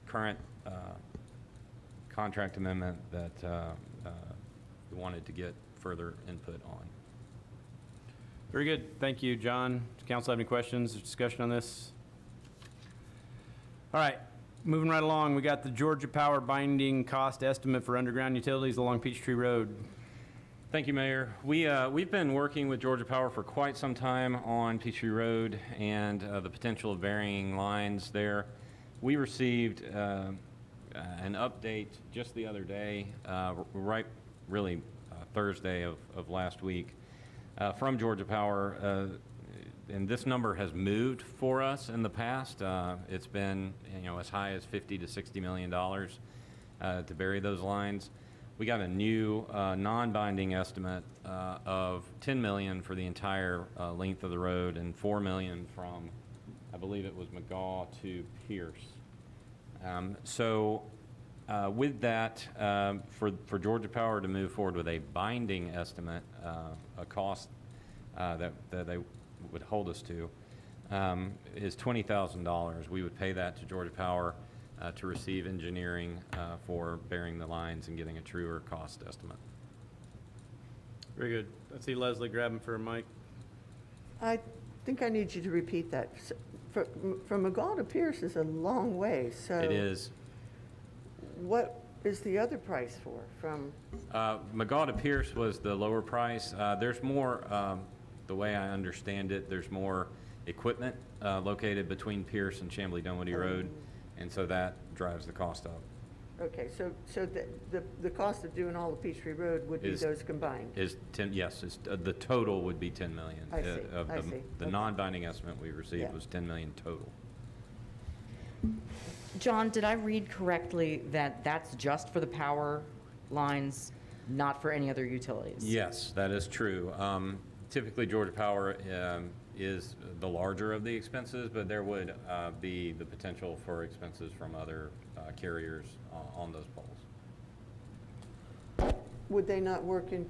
current contract amendment that we wanted to get further input on. Very good. Thank you, John. Does council have any questions or discussion on this? All right, moving right along, we got the Georgia Power binding cost estimate for underground utilities along Peachtree Road. Thank you, Mayor. We've been working with Georgia Power for quite some time on Peachtree Road and the potential of varying lines there. We received an update just the other day, Thursday of last week, from Georgia Power, and this number has moved for us in the past. It's been, as high as $50 to $60 million to bury those lines. We got a new non-binding estimate of $10 million for the entire length of the road and $4 million from I believe it was McGaw to Pierce. So with that, for Georgia Power to move forward with a binding estimate, a cost that they would hold us to, is $20,000. We would pay that to Georgia Power to receive engineering for burying the lines and getting a truer cost estimate. Very good. I see Leslie grabbing for a mic. I think I need you to repeat that. From McGaw to Pierce is a long way, so. It is. What is the other price for, from? McGaw to Pierce was the lower price. There's more, the way I understand it, there's more equipment located between Pierce and Chamblee Dunwoody Road, and so that drives the cost up. Okay, so the cost of doing all of Peachtree Road would be those combined? Is 10, yes, the total would be 10 million. I see, I see. The Okay. non-binding estimate we received Yeah. was 10 million total. John, did I read correctly that that's just for the power lines, not for any other utilities? Yes, that is true. Typically, Georgia Power is the larger of the expenses, but there would be the potential for expenses from other carriers on those poles. Would they not work in?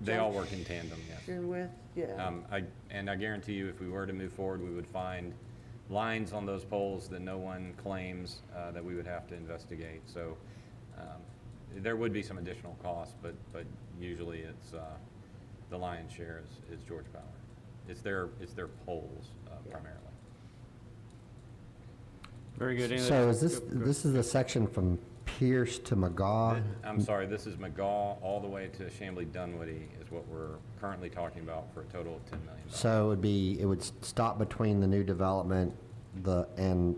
They all work in tandem, yes. conjunction with, yeah. I guarantee you, if we were to move forward, we would find lines on those poles that no one claims that we would have to investigate. So there would be some additional costs, but usually it's the lion's share is Georgia Power. It's their poles primarily. Very good. So is this is the section from Pierce to McGaw? I'm sorry, this is McGaw all the way to Chamblee Dunwoody is what we're currently talking about for a total of $10 million. So it would stop between the new development and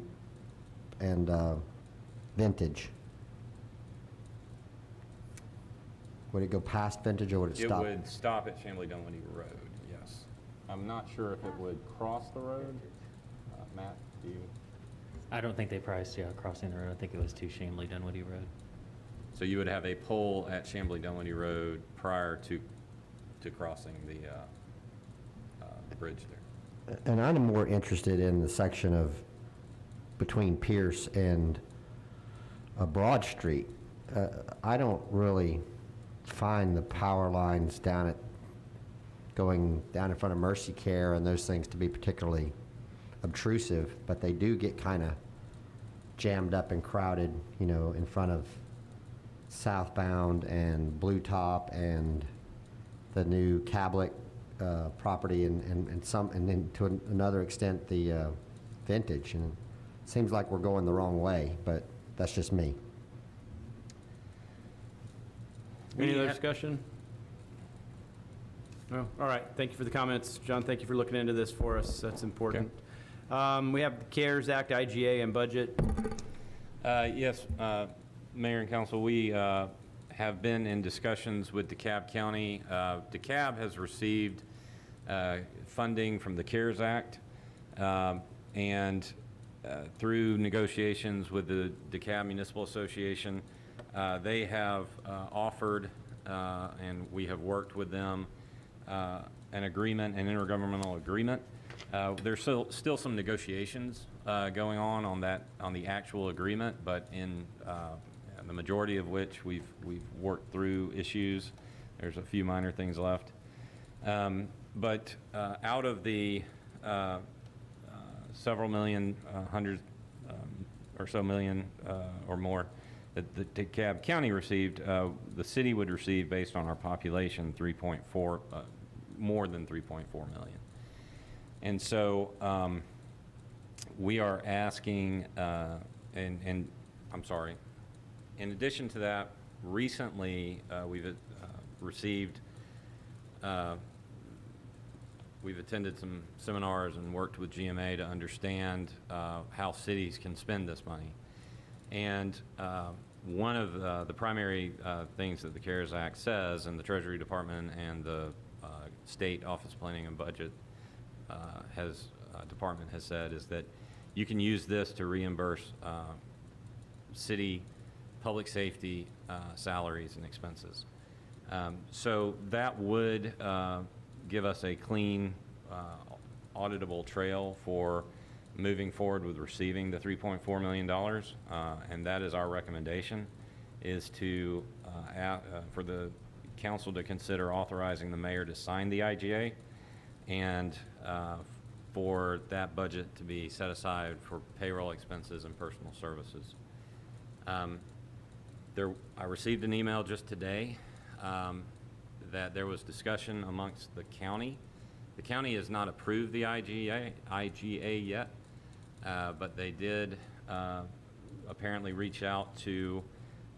Vintage. Would it go past Vintage or would it stop? It would stop at Chamblee Dunwoody Road, yes. I'm not sure if it would cross the road. Matt, do you? I don't think they priced, crossing the road. I think it was to Chamblee Dunwoody Road. So you would have a pole at Chamblee Dunwoody Road prior to crossing the bridge there. And I'm more interested in the section of between Pierce and Broad Street. I don't really find the power lines going down in front of Mercy Care and those things to be particularly obtrusive, but they do get kind of jammed up and crowded, in front of Southbound and Blue Top and the new Cablet property and then to another extent the Vintage. And it seems like we're going the wrong way, but that's just me. Any other discussion? No? All right. Thank you for the comments. John, thank you for looking into this for us. That's important. We have the CARES Act, IGA, and budget. Yes, Mayor and Council, we have been in discussions with DeKalb County. DeKalb has received funding from the CARES Act, and through negotiations with the DeKalb Municipal Association, they have offered, and we have worked with them, an intergovernmental agreement. There's still some negotiations going on the actual agreement, but in the majority of which we've worked through issues. There's a few minor things left, but out of the several million, hundreds or so million or more that the DeKalb County received, the city would receive, based on our population, more than 3.4 million. And so we are asking, and I'm sorry, in addition to that, recently we've attended some seminars and worked with GMA to understand how cities can spend this money. And one of the primary things that the CARES Act says, and the Treasury Department and the State Office of Planning and Budget department has said, is that you can use this to reimburse city public safety salaries and expenses. So that would give us a clean auditable trail for moving forward with receiving the $3.4 million. And that is our recommendation, is to, for the council to consider authorizing the mayor to sign the IGA and for that budget to be set aside for payroll expenses and personal services. I received an email just today that there was discussion amongst the county. The county has not approved the IGA yet, but they did apparently reach out to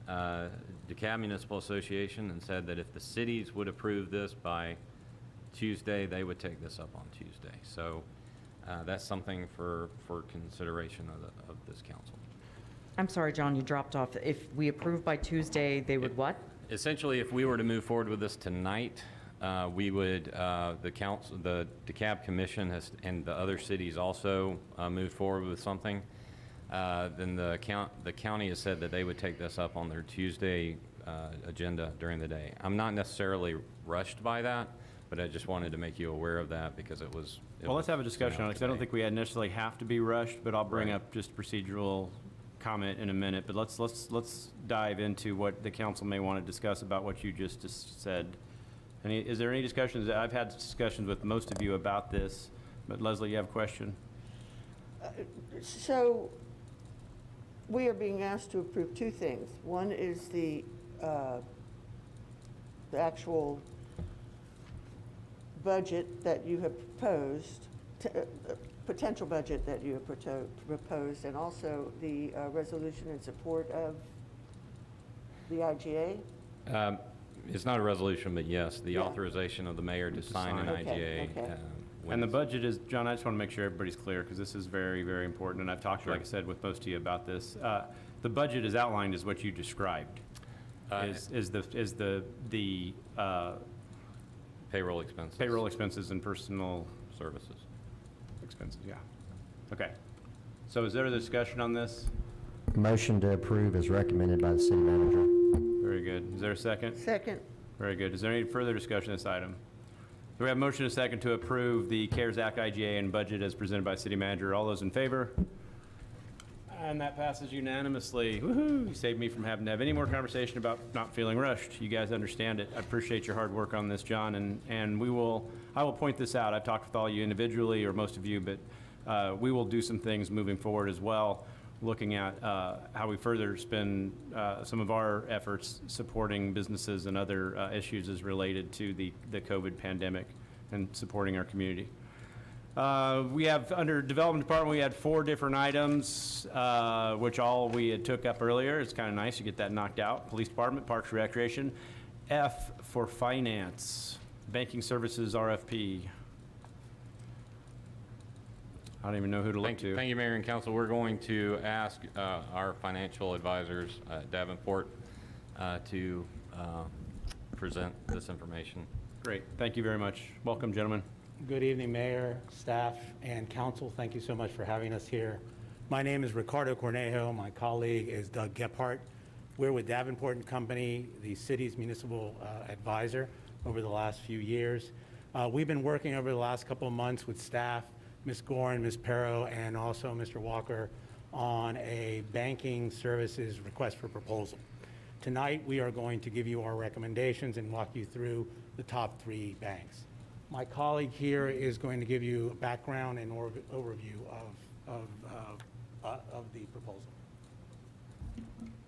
DeKalb Municipal Association and said that if the cities would approve this by Tuesday, they would take this up on Tuesday. So that's something for consideration of this council. I'm sorry, John, you dropped off. If we approve by Tuesday, they would what? Essentially, if we were to move forward with this tonight, we would, the DeKalb Commission has, and the other cities also moved forward with something. Then the county has said that they would take this up on their Tuesday agenda during the day. I'm not necessarily rushed by that, but I just wanted to make you aware of that because it was. Well, let's have a discussion on it, because I don't think we necessarily have to be rushed, but I'll bring up just procedural comment in a minute. But let's dive into what the council may want to discuss about what you just said. Is there any discussions? I've had discussions with most of you about this, but Leslie, you have a question? So we are being asked to approve two things. One is the actual budget that you have proposed, potential budget that you have proposed, and also the resolution in support of the IGA? It's not a resolution, but yes, the authorization of the mayor to sign an IGA. And the budget is, John, I just want to make sure everybody's clear, because this is very, very important, and I've talked, like I said, with most of you about this. The budget is outlined as what you described, is the payroll expenses. Payroll expenses and personal services expenses, yeah. Okay. So is there a discussion on this? Motion to approve is recommended by the city manager. Very good. Is there a second? Second. Very good. Is there any further discussion on this item? Do we have a motion and a second to approve the CARES Act IGA and budget as presented by city manager? All those in favor? And that passes unanimously. Woohoo! You saved me from having to have any more conversation about not feeling rushed. You guys understand it. I appreciate your hard work on this, John, and I will point this out. I've talked with all you individually, or most of you, but we will do some things moving forward as well, looking at how we further spend some of our efforts supporting businesses and other issues as related to the COVID pandemic and supporting our community. We have, under Development Department, we had 4 different items, which all we had took up earlier. It's kind of nice to get that knocked out. Police Department, Parks and Recreation. F for Finance, Banking Services RFP. I don't even know who to look to. Thank you, Mayor and Council. We're going to ask our financial advisors at Davenport to present this information. Great. Thank you very much. Welcome, gentlemen. Good evening, Mayor, staff, and council. Thank you so much for having us here. My name is Ricardo Cornejo. My colleague is Doug Gephardt. We're with Davenport and Company, the city's municipal advisor over the last few years. We've been working over the last couple of months with staff, Ms. Gorin, Ms. Perro, and also Mr. Walker on a banking services request for proposal. Tonight, we are going to give you our recommendations and walk you through the top 3 banks. My colleague here is going to give you a background and overview of the proposal.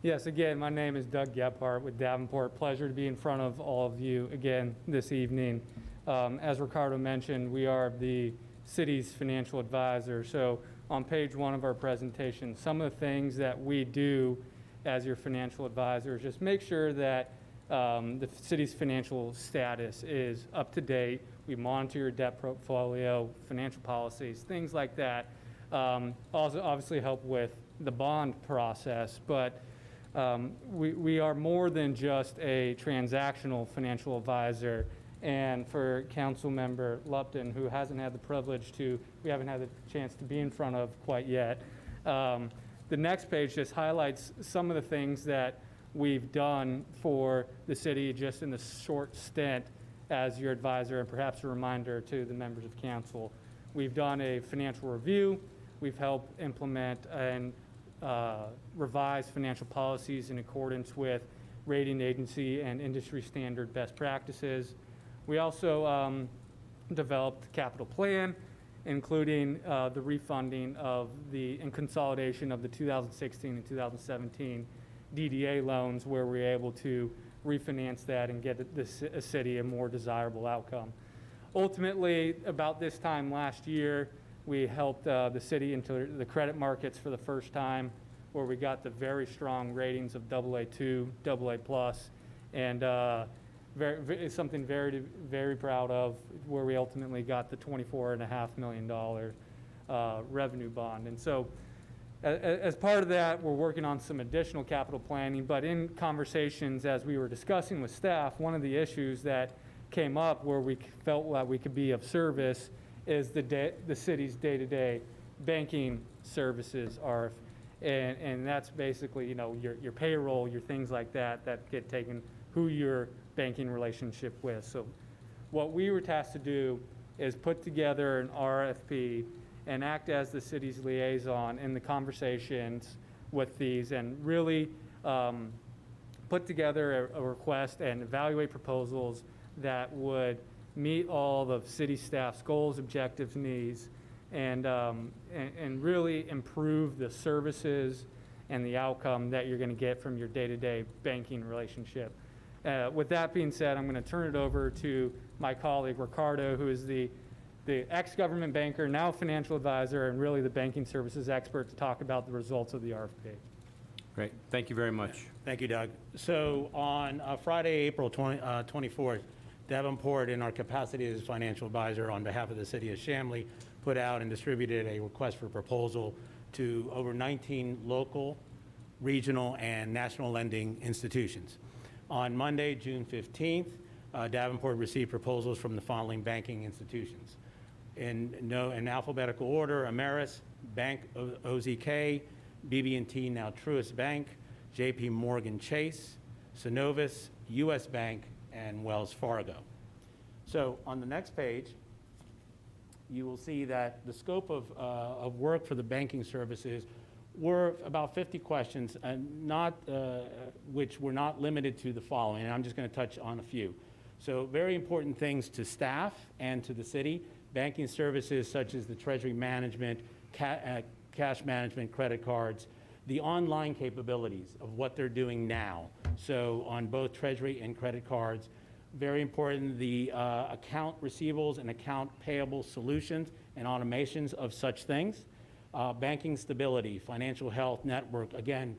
Yes, again, my name is Doug Gephardt with Davenport. Pleasure to be in front of all of you again this evening. As Ricardo mentioned, we are the city's financial advisor. So on page 1 of our presentation, some of the things that we do as your financial advisor is just make sure that the city's financial status is up to date. We monitor your debt portfolio, financial policies, things like that. Also obviously help with the bond process, but we are more than just a transactional financial advisor. And for Council Member Lupton, who hasn't had the privilege we haven't had the chance to be in front of quite yet, the next page just highlights some of the things that we've done for the city just in the short stint as your advisor, and perhaps a reminder to the members of council. We've done a financial review. We've helped implement and revise financial policies in accordance with rating agency and industry standard best practices. We also developed a capital plan, including the refunding of and consolidation of the 2016 and 2017 DDA loans, where we were able to refinance that and get the city a more desirable outcome. Ultimately, about this time last year, we helped the city into the credit markets for the first time, where we got the very strong ratings of AA2, AA+, and it's something very, very proud of, where we ultimately got the $24.5 million revenue bond. And so as part of that, we're working on some additional capital planning, but in conversations as we were discussing with staff, one of the issues that came up where we felt that we could be of service is the city's day-to-day banking services are, and that's basically, you know, your payroll, your things like that get taken, who your banking relationship with. So what we were tasked to do is put together an RFP and act as the city's liaison in the conversations with these, and really put together a request and evaluate proposals that would meet all the city staff's goals, objectives, needs, and really improve the services and the outcome that you're going to get from your day-to-day banking relationship. With that being said, I'm going to turn it over to my colleague Ricardo, who is the ex-government banker, now financial advisor, and really the banking services expert, to talk about the results of the RFP. Great. Thank you very much. Thank you, Doug. So on Friday, April 24th, Davenport, in our capacity as financial advisor on behalf of the city of Chamblee, put out and distributed a request for proposal to over 19 local, regional, and national lending institutions. On Monday, June 15th, Davenport received proposals from the following banking institutions. In alphabetical order: Ameris, Bank OZK, BB&T, now Truist Bank, JP Morgan Chase, Synovus, US Bank, and Wells Fargo. So on the next page, you will see that the scope of work for the banking services were about 50 questions, and which were not limited to the following, and I'm just going to touch on a few. So very important things to staff and to the city: banking services such as the treasury management, cash management, credit cards, the online capabilities of what they're doing now. So on both treasury and credit cards, very important, the account receivables and account payable solutions and automations of such things. Banking stability, financial health network. Again,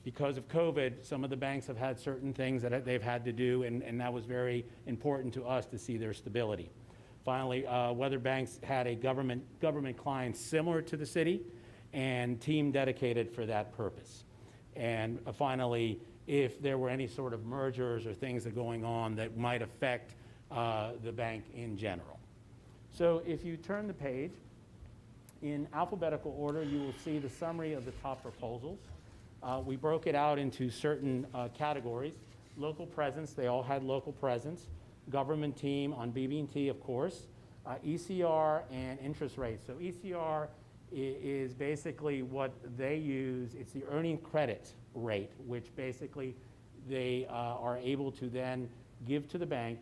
because of COVID, some of the banks have had certain things that they've had to do, and that was very important to us to see their stability. Finally, whether banks had a government client similar to the city and team dedicated for that purpose. And finally, if there were any sort of mergers or things that are going on that might affect the bank in general. So if you turn the page, in alphabetical order, you will see the summary of the top proposals. We broke it out into certain categories. Local presence, they all had local presence. Government team on BB&T, of course. ECR and interest rates. So ECR is basically what they use. It's the earning credit rate, which basically they are able to then give to the bank,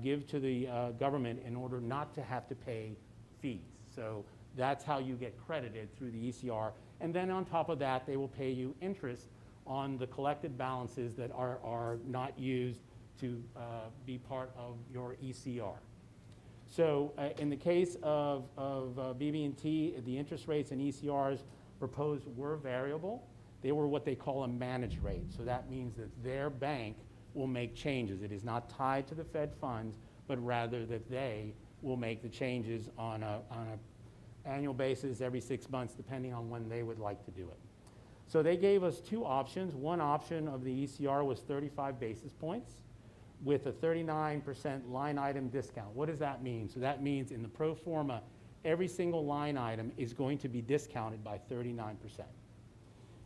give to the government in order not to have to pay fees. So that's how you get credited through the ECR. And then on top of that, they will pay you interest on the collected balances that are not used to be part of your ECR. So in the case of BB&T, the interest rates and ECRs proposed were variable. They were what they call a managed rate. So that means that their bank will make changes. It is not tied to the Fed funds, but rather that they will make the changes on a annual basis every 6 months, depending on when they would like to do it. So they gave us two options. One option of the ECR was 35 basis points with a 39% line item discount. What does that mean? So that means in the pro forma, every single line item is going to be discounted by 39%.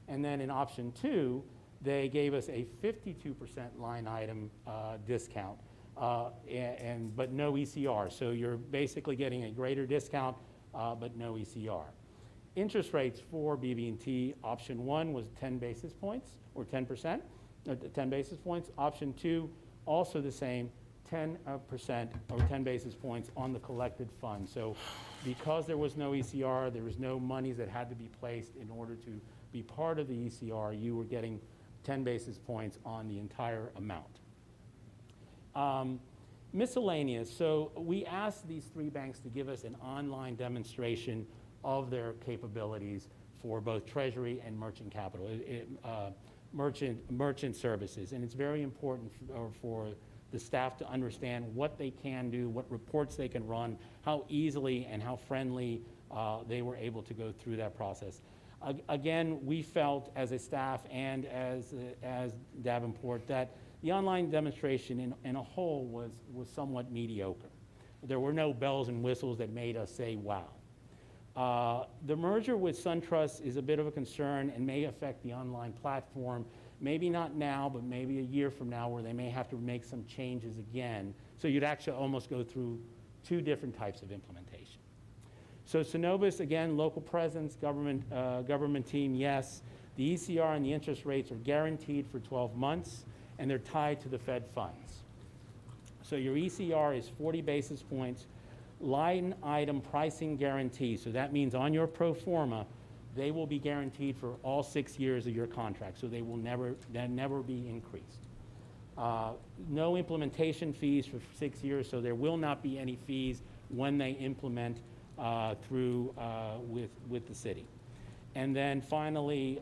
And then in option two, they gave us a 52% line item discount, but no ECR. So you're basically getting a greater discount but no ECR. Interest rates for BB&T, option 1 was 10 basis points, or 10%, 10 basis points. Option 2, also the same, 10% or 10 basis points on the collected funds. So because there was no ECR, there was no monies that had to be placed in order to be part of the ECR, you were getting 10 basis points on the entire amount. Miscellaneous, so we asked these 3 banks to give us an online demonstration of their capabilities for both treasury and merchant capital, merchant services. And it's very important for the staff to understand what they can do, what reports they can run, how easily and how friendly they were able to go through that process. Again, we felt as a staff and as Davenport that the online demonstration in a whole was somewhat mediocre. There were no bells and whistles that made us say, wow. The merger with SunTrust is a bit of a concern and may affect the online platform. Maybe not now, but maybe a year from now, where they may have to make some changes again. So you'd actually almost go through 2 different types of implementation. So Synovus, again, local presence, government team, yes. The ECR and the interest rates are guaranteed for 12 months, and they're tied to the Fed funds. So your ECR is 40 basis points, line item pricing guarantee. So that means on your pro forma, they will be guaranteed for all 6 years of your contract. So they will never be increased. No implementation fees for 6 years, so there will not be any fees when they implement with the city. And then finally,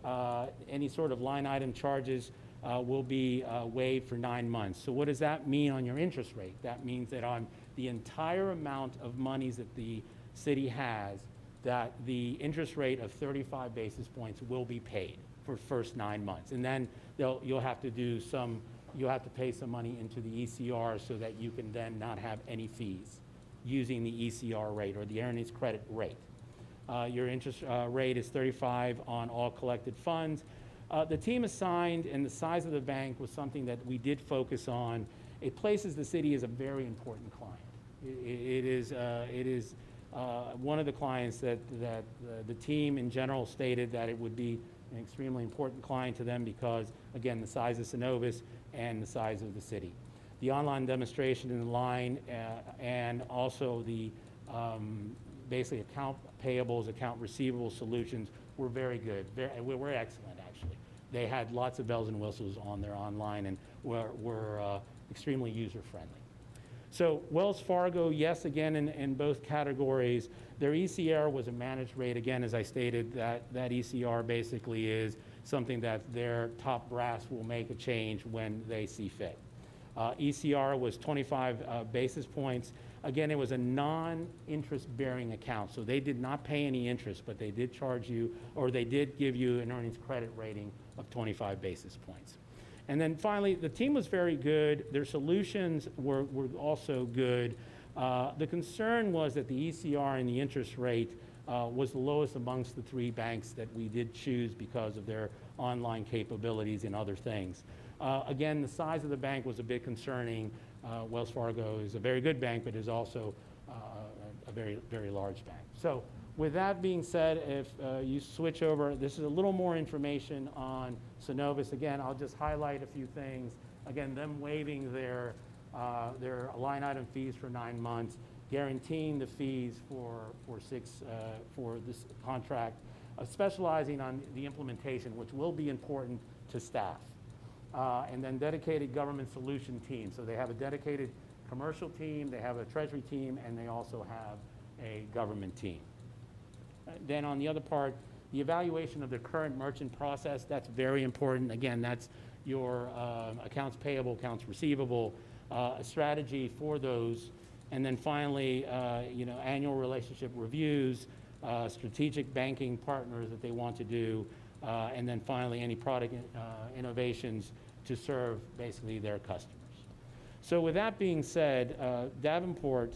any sort of line item charges will be waived for 9 months. So what does that mean on your interest rate? That means that on the entire amount of monies that the city has, that the interest rate of 35 basis points will be paid for the first 9 months. And then you'll have to pay some money into the ECR so that you can then not have any fees using the ECR rate or the earnings credit rate. Your interest rate is 35 on all collected funds. The team assigned and the size of the bank was something that we did focus on. It places the city as a very important client. It is one of the clients that the team in general stated that it would be an extremely important client to them because, again, the size of Synovus and the size of the city. The online demonstration in the line and also the basically account payables, account receivable solutions were very good. Were excellent, actually. They had lots of bells and whistles on their online and were extremely user-friendly. So Wells Fargo, yes, again, in both categories. Their ECR was a managed rate. Again, as I stated, that ECR basically is something that their top brass will make a change when they see fit. ECR was 25 basis points. Again, it was a non-interest-bearing account, so they did not pay any interest, but they did charge you, or they did give you an earnings credit rating of 25 basis points. And then finally, the team was very good. Their solutions were also good. The concern was that the ECR and the interest rate was the lowest amongst the 3 banks that we did choose because of their online capabilities and other things. Again, the size of the bank was a bit concerning. Wells Fargo is a very good bank, but is also a very, very large bank. So with that being said, if you switch over, this is a little more information on Synovus. Again, I'll just highlight a few things. Again, them waiving their line item fees for 9 months, guaranteeing the fees for this contract, specializing on the implementation, which will be important to staff. And then dedicated government solution team. So they have a dedicated commercial team, they have a treasury team, and they also have a government team. Then on the other part, the evaluation of the current merchant process, that's very important. Again, that's your accounts payable, accounts receivable, a strategy for those. And then finally, annual relationship reviews, strategic banking partners that they want to do, and then finally, any product innovations to serve basically their customers. So with that being said, Davenport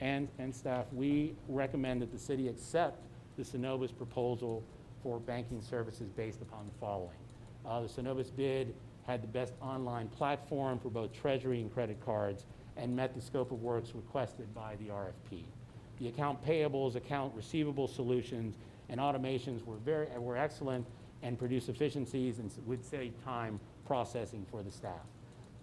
and staff, we recommend that the city accept the Synovus proposal for banking services based upon the following. The Synovus bid had the best online platform for both treasury and credit cards and met the scope of works requested by the RFP. The account payables, account receivable solutions, and automations were excellent and produced efficiencies and would save time processing for the staff.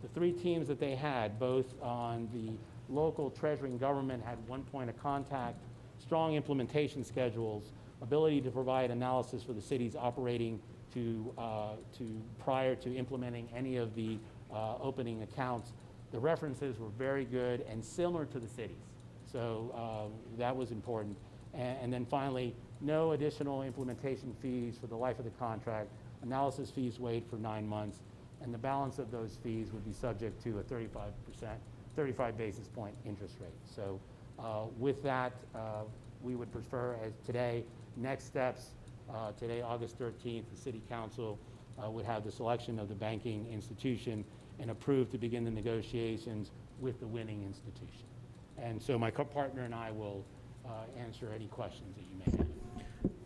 The three teams that they had, both on the local treasury and government, had one point of contact, strong implementation schedules, ability to provide analysis for the cities operating to prior to implementing any of the opening accounts. The references were very good and similar to the cities. So that was important. And then finally, no additional implementation fees for the life of the contract, analysis fees waived for 9 months, and the balance of those fees would be subject to a 35 basis point interest rate. So with that, we would prefer as today, next steps, today, August 13th, the City Council would have the selection of the banking institution and approve to begin the negotiations with the winning institution. And so my partner and I will answer any questions that you may have.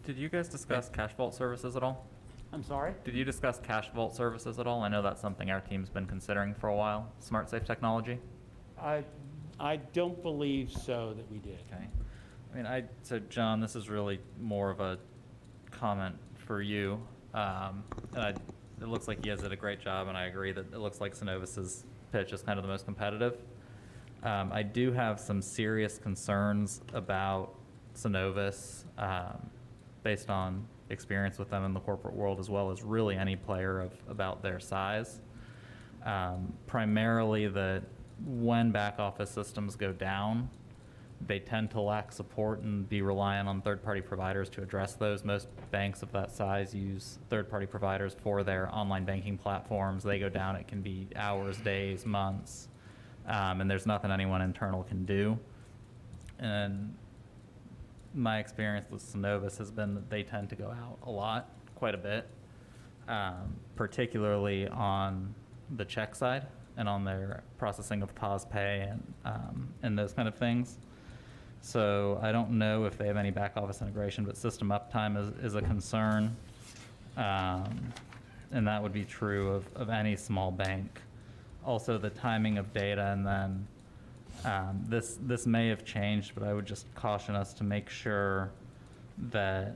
Did you guys discuss cash vault services at all? I'm sorry? Did you discuss cash vault services at all? I know that's something our team's been considering for a while. Smart safe technology? I don't believe so that we did. Okay. I mean, so John, this is really more of a comment for you. It looks like you guys did a great job, and I agree that it looks like Synovus's pitch is kind of the most competitive. I do have some serious concerns about Synovus, based on experience with them in the corporate world, as well as really any player of about their size. Primarily that when back office systems go down, they tend to lack support and be reliant on third-party providers to address those. Most banks of that size use third-party providers for their online banking platforms. They go down, it can be hours, days, months, and there's nothing anyone internal can do. And my experience with Synovus has been that they tend to go out a lot, quite a bit, particularly on the check side and on their processing of POS pay and those kind of things. So I don't know if they have any back office integration, but system uptime is a concern. And that would be true of any small bank. Also the timing of data, and then this may have changed, but I would just caution us to make sure that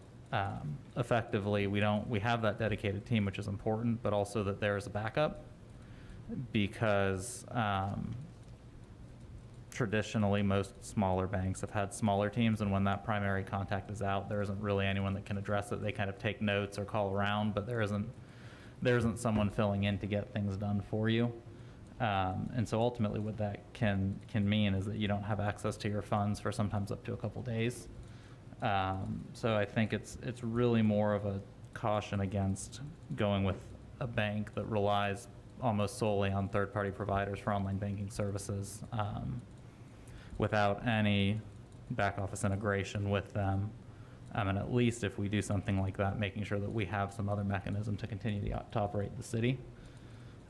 effectively we have that dedicated team, which is important, but also that there is a backup, because traditionally most smaller banks have had smaller teams, and when that primary contact is out, there isn't really anyone that can address it. They kind of take notes or call around, but there isn't someone filling in to get things done for you. And so ultimately what that can mean is that you don't have access to your funds for sometimes up to a couple days. So I think it's really more of a caution against going with a bank that relies almost solely on third-party providers for online banking services without any back office integration with them. And at least if we do something like that, making sure that we have some other mechanism to continue to operate the city.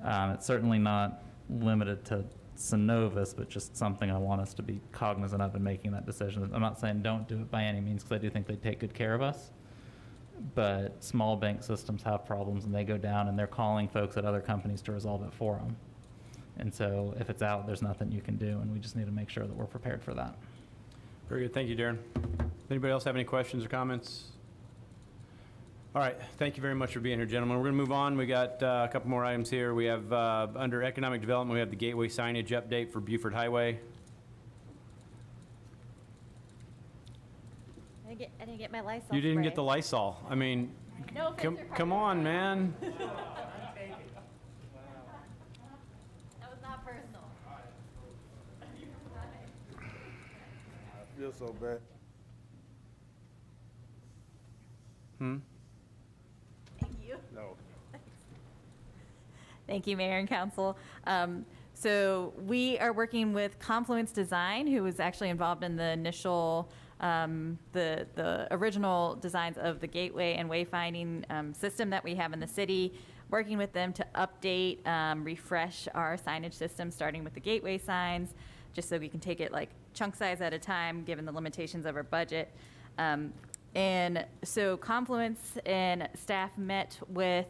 It's certainly not limited to Synovus, but just something I want us to be cognizant of in making that decision. I'm not saying don't do it by any means, because I do think they take good care of us. But small bank systems have problems, and they go down, and they're calling folks at other companies to resolve it for them. And so if it's out, there's nothing you can do, and we just need to make sure that we're prepared for that. Very good. Thank you, Darren. Anybody else have any questions or comments? All right. Thank you very much for being here, gentlemen. We're going to move on. We got a couple more items here. We have under economic development, we have the gateway signage update for Beaufort Highway. I didn't get my Lysol You didn't spray. get the Lysol. I mean, No offense, they're come on, man. That was not personal. I feel so bad. Thank you. No. Thank you, Mayor and Council. So we are working with Confluence Design, who was actually involved in the initial, the original designs of the gateway and wayfinding system that we have in the city, working with them to update, refresh our signage system, starting with the gateway signs, just so we can take it like chunk size at a time, given the limitations of our budget. And so Confluence and staff met with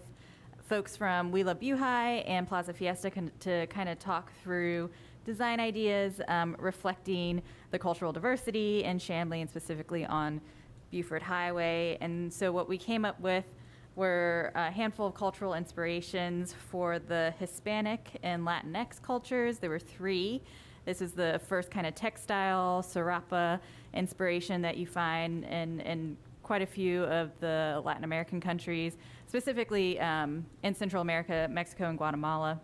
folks from We Love Buhai and Plaza Fiesta to kind of talk through design ideas reflecting the cultural diversity in Chamblee and specifically on Beaufort Highway. And so what we came up with were a handful of cultural inspirations for the Hispanic and Latinx cultures. There were 3. This is the first kind of textile, Serapa inspiration that you find in quite a few of the Latin American countries, specifically in Central America, Mexico, and Guatemala.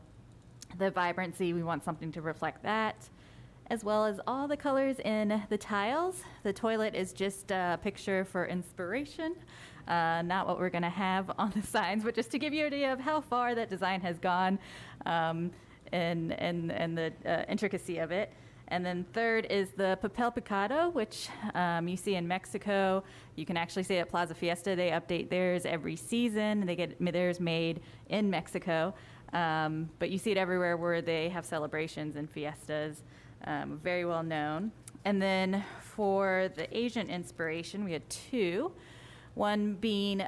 The vibrancy, we want something to reflect that, as well as all the colors in the tiles. The toilet is just a picture for inspiration, not what we're going to have on the signs, but just to give you an idea of how far that design has gone and the intricacy of it. And then third is the papel picado, which you see in Mexico. You can actually see at Plaza Fiesta, they update theirs every season. They get theirs made in Mexico. But you see it everywhere where they have celebrations and fiestas, very well known. And then for the Asian inspiration, we had 2. One being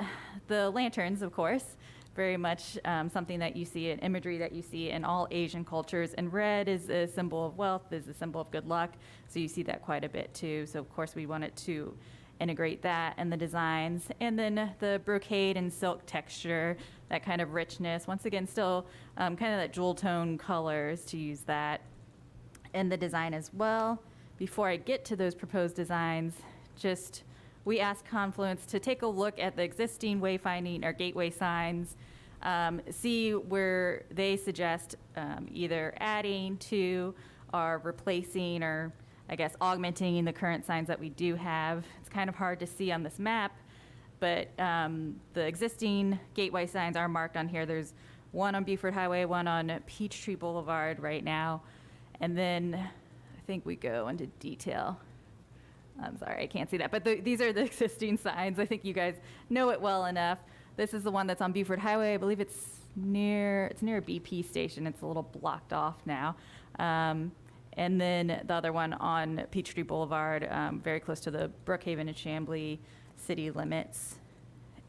the lanterns, of course, very much something that you see, an imagery that you see in all Asian cultures. And red is a symbol of wealth, is a symbol of good luck. So you see that quite a bit too. So of course we wanted to integrate that in the designs. And then the brocade and silk texture, that kind of richness. Once again, still kind of that jewel tone colors, to use that in the design as well. Before I get to those proposed designs, we asked Confluence to take a look at the existing wayfinding or gateway signs, see where they suggest either adding to or replacing or, I guess, augmenting the current signs that we do have. It's kind of hard to see on this map, but the existing gateway signs are marked on here. There's one on Beaufort Highway, one on Peachtree Boulevard right now, and then I think we go into detail. I'm sorry, I can't see that, but these are the existing signs. I think you guys know it well enough. This is the one that's on Beaufort Highway. I believe it's near a BP station. It's a little blocked off now. And then the other one on Peachtree Boulevard, very close to the Brookhaven and Chamblee city limits.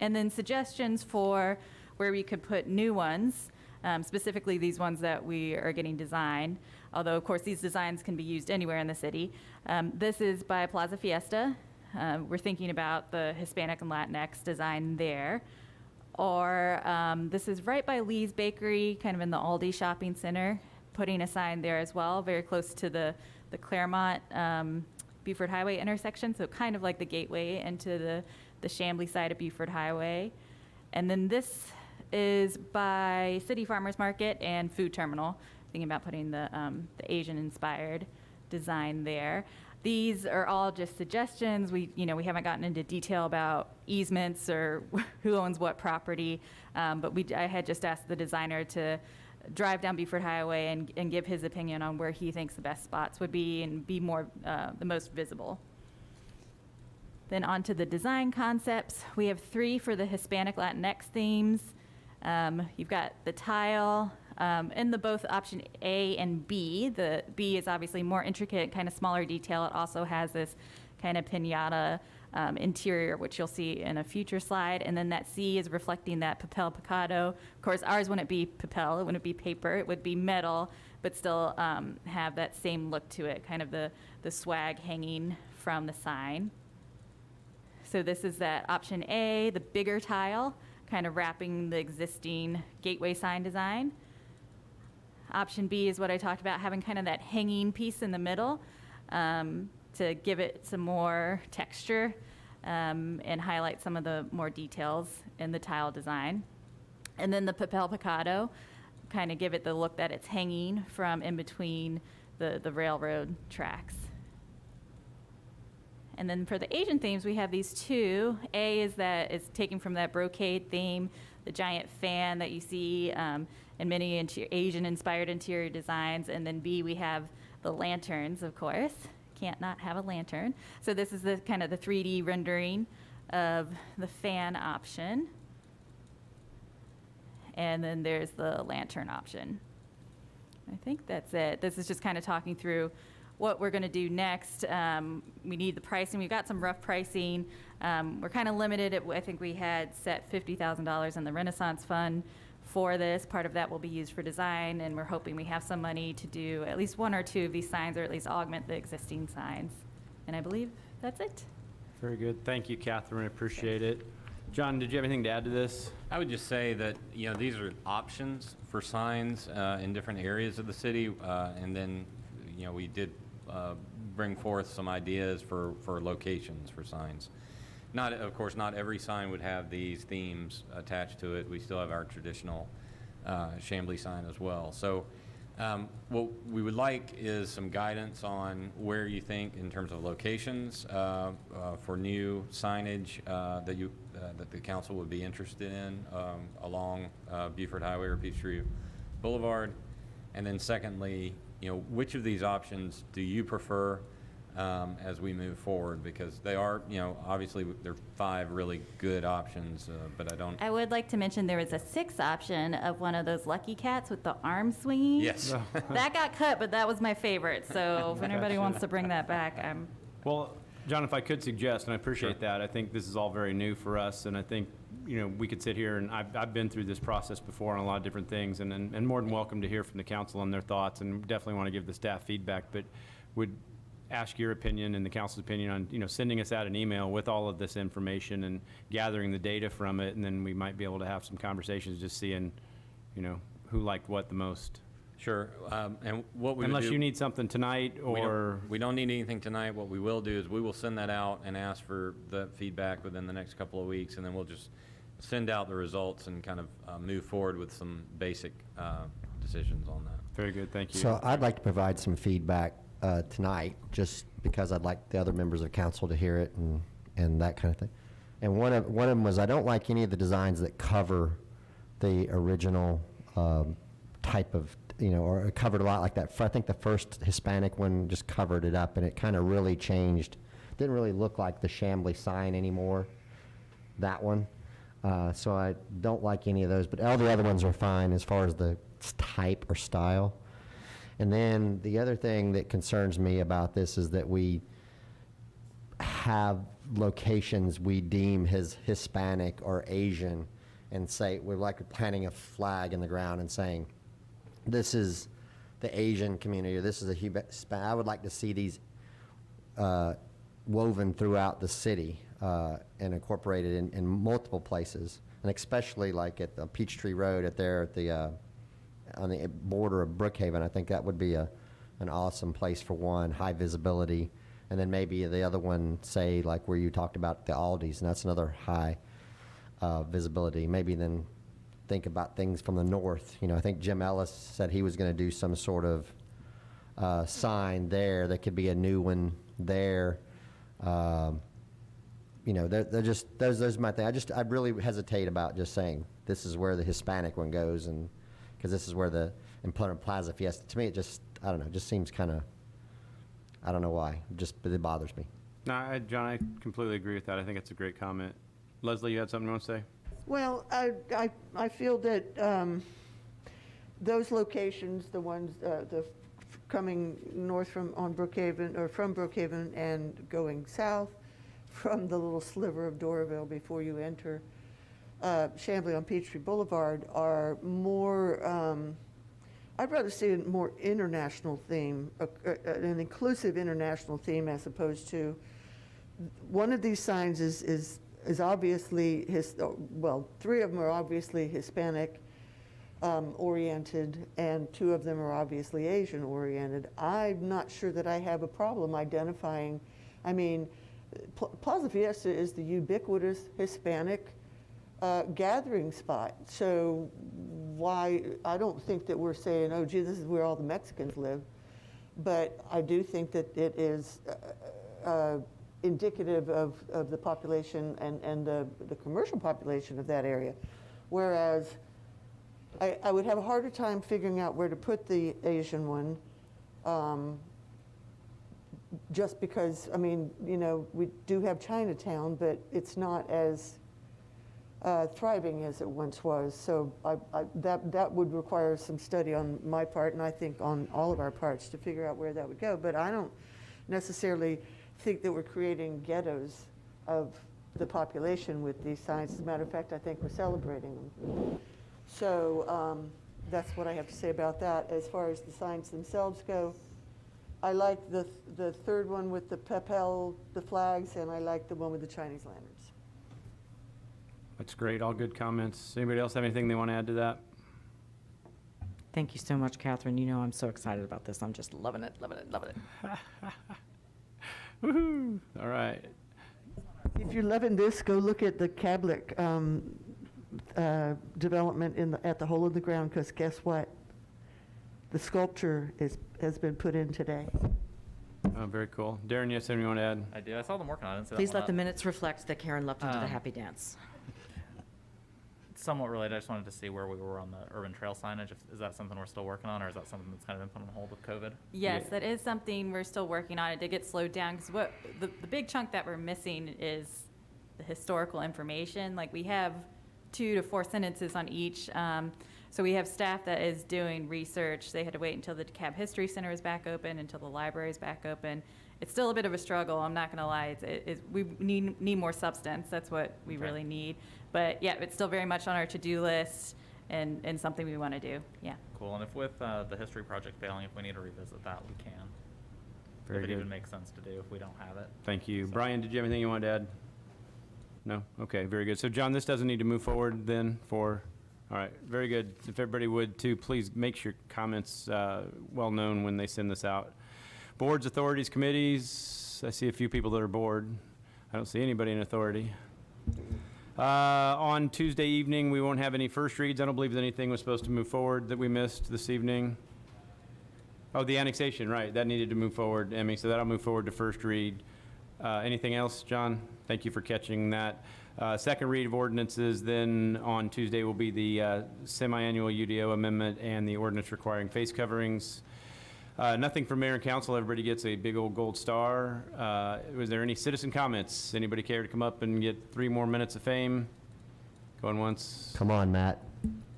And then suggestions for where we could put new ones, specifically these ones that we are getting designed. Although, of course, these designs can be used anywhere in the city. This is by Plaza Fiesta. We're thinking about the Hispanic and Latinx design there. Or this is right by Lee's Bakery, kind of in the Aldi shopping center, putting a sign there as well, very close to the Claremont Beaufort Highway intersection, so kind of like the gateway into the Chamblee side of Beaufort Highway. And then this is by City Farmers Market and Food Terminal, thinking about putting the Asian-inspired design there. These are all just suggestions. We haven't gotten into detail about easements or who owns what property, but I had just asked the designer to drive down Beaufort Highway and give his opinion on where he thinks the best spots would be and be more the most visible. Then on to the design concepts. We have 3 for the Hispanic Latinx themes. You've got the tile in the both option A and B. The B is obviously more intricate, kind of smaller detail. It also has this kind of piñata interior, which you'll see in a future slide. And then that C is reflecting that papel picado. Of course, ours wouldn't be papel, it wouldn't be paper, it would be metal, but still have that same look to it, kind of the swag hanging from the sign. So this is that option A, the bigger tile, kind of wrapping the existing gateway sign design. Option B is what I talked about, having kind of that hanging piece in the middle to give it some more texture and highlight some of the more details in the tile design. And then the papel picado, kind of give it the look that it's hanging from in between the railroad tracks. And then for the Asian themes, we have these 2. A is taken from that brocade theme, the giant fan that you see in many Asian-inspired interior designs. And then B, we have the lanterns, of course. Can't not have a lantern. So this is the kind of the 3D rendering of the fan option. And then there's the lantern option. I think that's it. This is just kind of talking through what we're going to do next. We need the pricing. We've got some rough pricing. We're kind of limited. I think we had set $50,000 in the Renaissance Fund for this. Part of that will be used for design, and we're hoping we have some money to do at least one or two of these signs, or at least augment the existing signs. And I believe that's it. Very good. Thank you, Catherine. I appreciate it. John, did you have anything to add to this? I would just say that, these are options for signs in different areas of the city. And then, we did bring forth some ideas for locations for signs. Of course, not every sign would have these themes attached to it. We still have our traditional Chamblee sign as well. So what we would like is some guidance on where you think, in terms of locations, for new signage that the council would be interested in along Beaufort Highway or Peachtree Boulevard. And then secondly, which of these options do you prefer as we move forward? Because they are, obviously there are 5 really good options, but I would like to mention there was a 6th option of one of those lucky cats with the arm swinging. Yes. That got cut, but that was my favorite. So if anybody Gotcha. wants to bring that back, I'm. Well, John, if I could suggest, and I appreciate that, I think this is all very new for us, and I think, we could sit here, and I've been through this process before on a lot of different things, and more than welcome to hear from the council on their thoughts, and definitely want to give the staff feedback, but would ask your opinion and the council's opinion on, sending us out an email with all of this information and gathering the data from it, and then we might be able to have some conversations just seeing, who liked what the most. Sure. And what we would Unless do- you need something tonight, or... We don't need anything tonight. What we will do is we will send that out and ask for the feedback within the next couple of weeks, and then we'll just send out the results and kind of move forward with some basic decisions on that. Very good, thank you. So I'd like to provide some feedback tonight, just because I'd like the other members of council to hear it and that kind of thing. And one of them was, I don't like any of the designs that cover the original type of, or covered a lot like that. I think the first Hispanic one just covered it up, and it kind of really changed. Didn't really look like the Chamblee sign anymore, that one. So I don't like any of those, but all the other ones are fine as far as the type or style. And then the other thing that concerns me about this is that we have locations we deem as Hispanic or Asian, and say, we're like planting a flag in the ground and saying, this is the Asian community, or this is the Hispanic. I would like to see these woven throughout the city and incorporated in multiple places, and especially like at the Peachtree Road at the on the border of Brookhaven. I think that would be an awesome place for one, high visibility. And then maybe the other one, say, like where you talked about the Aldi's, and that's another high visibility. Maybe then think about things from the north. I think Jim Ellis said he was going to do some sort of sign there. There could be a new one there. They're just, those are my thing. I really hesitate about just saying this is where the Hispanic one goes, and because this is where the Employment Plaza Fiesta. To me, it just, I don't know, just seems kind of, I don't know why, it bothers me. No, John, I completely agree with that. I think it's a great comment. Leslie, you had something you want to say? Well, I feel that those locations, the ones coming north from Brookhaven and going south from the little sliver of Doraville before you enter Chamblee on Peachtree Boulevard, are more, I'd rather see a more international theme, an inclusive international theme, as opposed to, one of these signs is obviously, well, 3 of them are obviously Hispanic oriented, and 2 of them are obviously Asian oriented. I'm not sure that I have a problem identifying, Plaza Fiesta is the ubiquitous Hispanic gathering spot. So why, I don't think that we're saying, oh gee, this is where all the Mexicans live, but I do think that it is indicative of the population and the commercial population of that area. Whereas I would have a harder time figuring out where to put the Asian one, just because, we do have Chinatown, but it's not as thriving as it once was. So that would require some study on my part, and I think on all of our parts, to figure out where that would go. But I don't necessarily think that we're creating ghettos of the population with these signs. As a matter of fact, I think we're celebrating them. So that's what I have to say about that. As far as the signs themselves go, I like the third one with the Pepel, the flags, and I like the one with the Chinese lanterns. That's great, all good comments. Anybody else have anything they want to add to that? Thank you so much, Catherine. You know I'm so excited about this. I'm just loving it, loving it, loving it. Woohoo! All right. If you're loving this, go look at the Cablik development at the hole in the ground, because guess what? The sculpture has been put in today. Oh, very cool. Darren, yes, anything you want to add? I do. I saw them working on it. I didn't see that Please one let up. the minutes reflect that Karen leapt into the happy dance. Somewhat related, I just wanted to see where we were on the urban trail signage. Is that something we're still working on, or is that something that's kind of been put on hold with COVID? Yes, that is something we're still working on. It did get slowed down because what the big chunk that we're missing is the historical information. Like we have 2 to 4 sentences on each. So we have staff that is doing research. They had to wait until the DeKalb History Center is back open, until the library is back open. It's still a bit of a struggle. I'm not going to lie. We need more substance. That's what we really need. But yeah, it's still very much on our to-do list and something we want to do. Yeah. Cool. And if with the history project failing, if we need to revisit that, we can. Very if it good. even makes sense to do if we don't have it. Thank you. So- Brian, did you have anything you wanted to add? No? Okay, very good. So John, this doesn't need to move forward then for, all right, very good. If everybody would too, please make sure comments well known when they send this out. Boards, authorities, committees. I see a few people that are bored. I don't see anybody in authority. On Tuesday evening, we won't have any first reads. I don't believe that anything was supposed to move forward that we missed this evening. Oh, the annexation, right. That needed to move forward, Emmy, so that'll move forward to first read. Anything else, John? Thank you for catching that. Second read of ordinances then on Tuesday will be the semi-annual UDO amendment and the ordinance requiring face coverings. Nothing from mayor and council. Everybody gets a big old gold star. Was there any citizen comments? Anybody care to come up and get 3 more minutes of fame? Going once. Come on, Matt.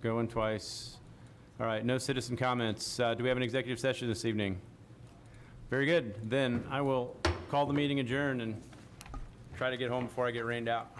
Going twice. All right, no citizen comments. Do we have an executive session this evening? Very good. Then I will call the meeting adjourned and try to get home before I get rained out.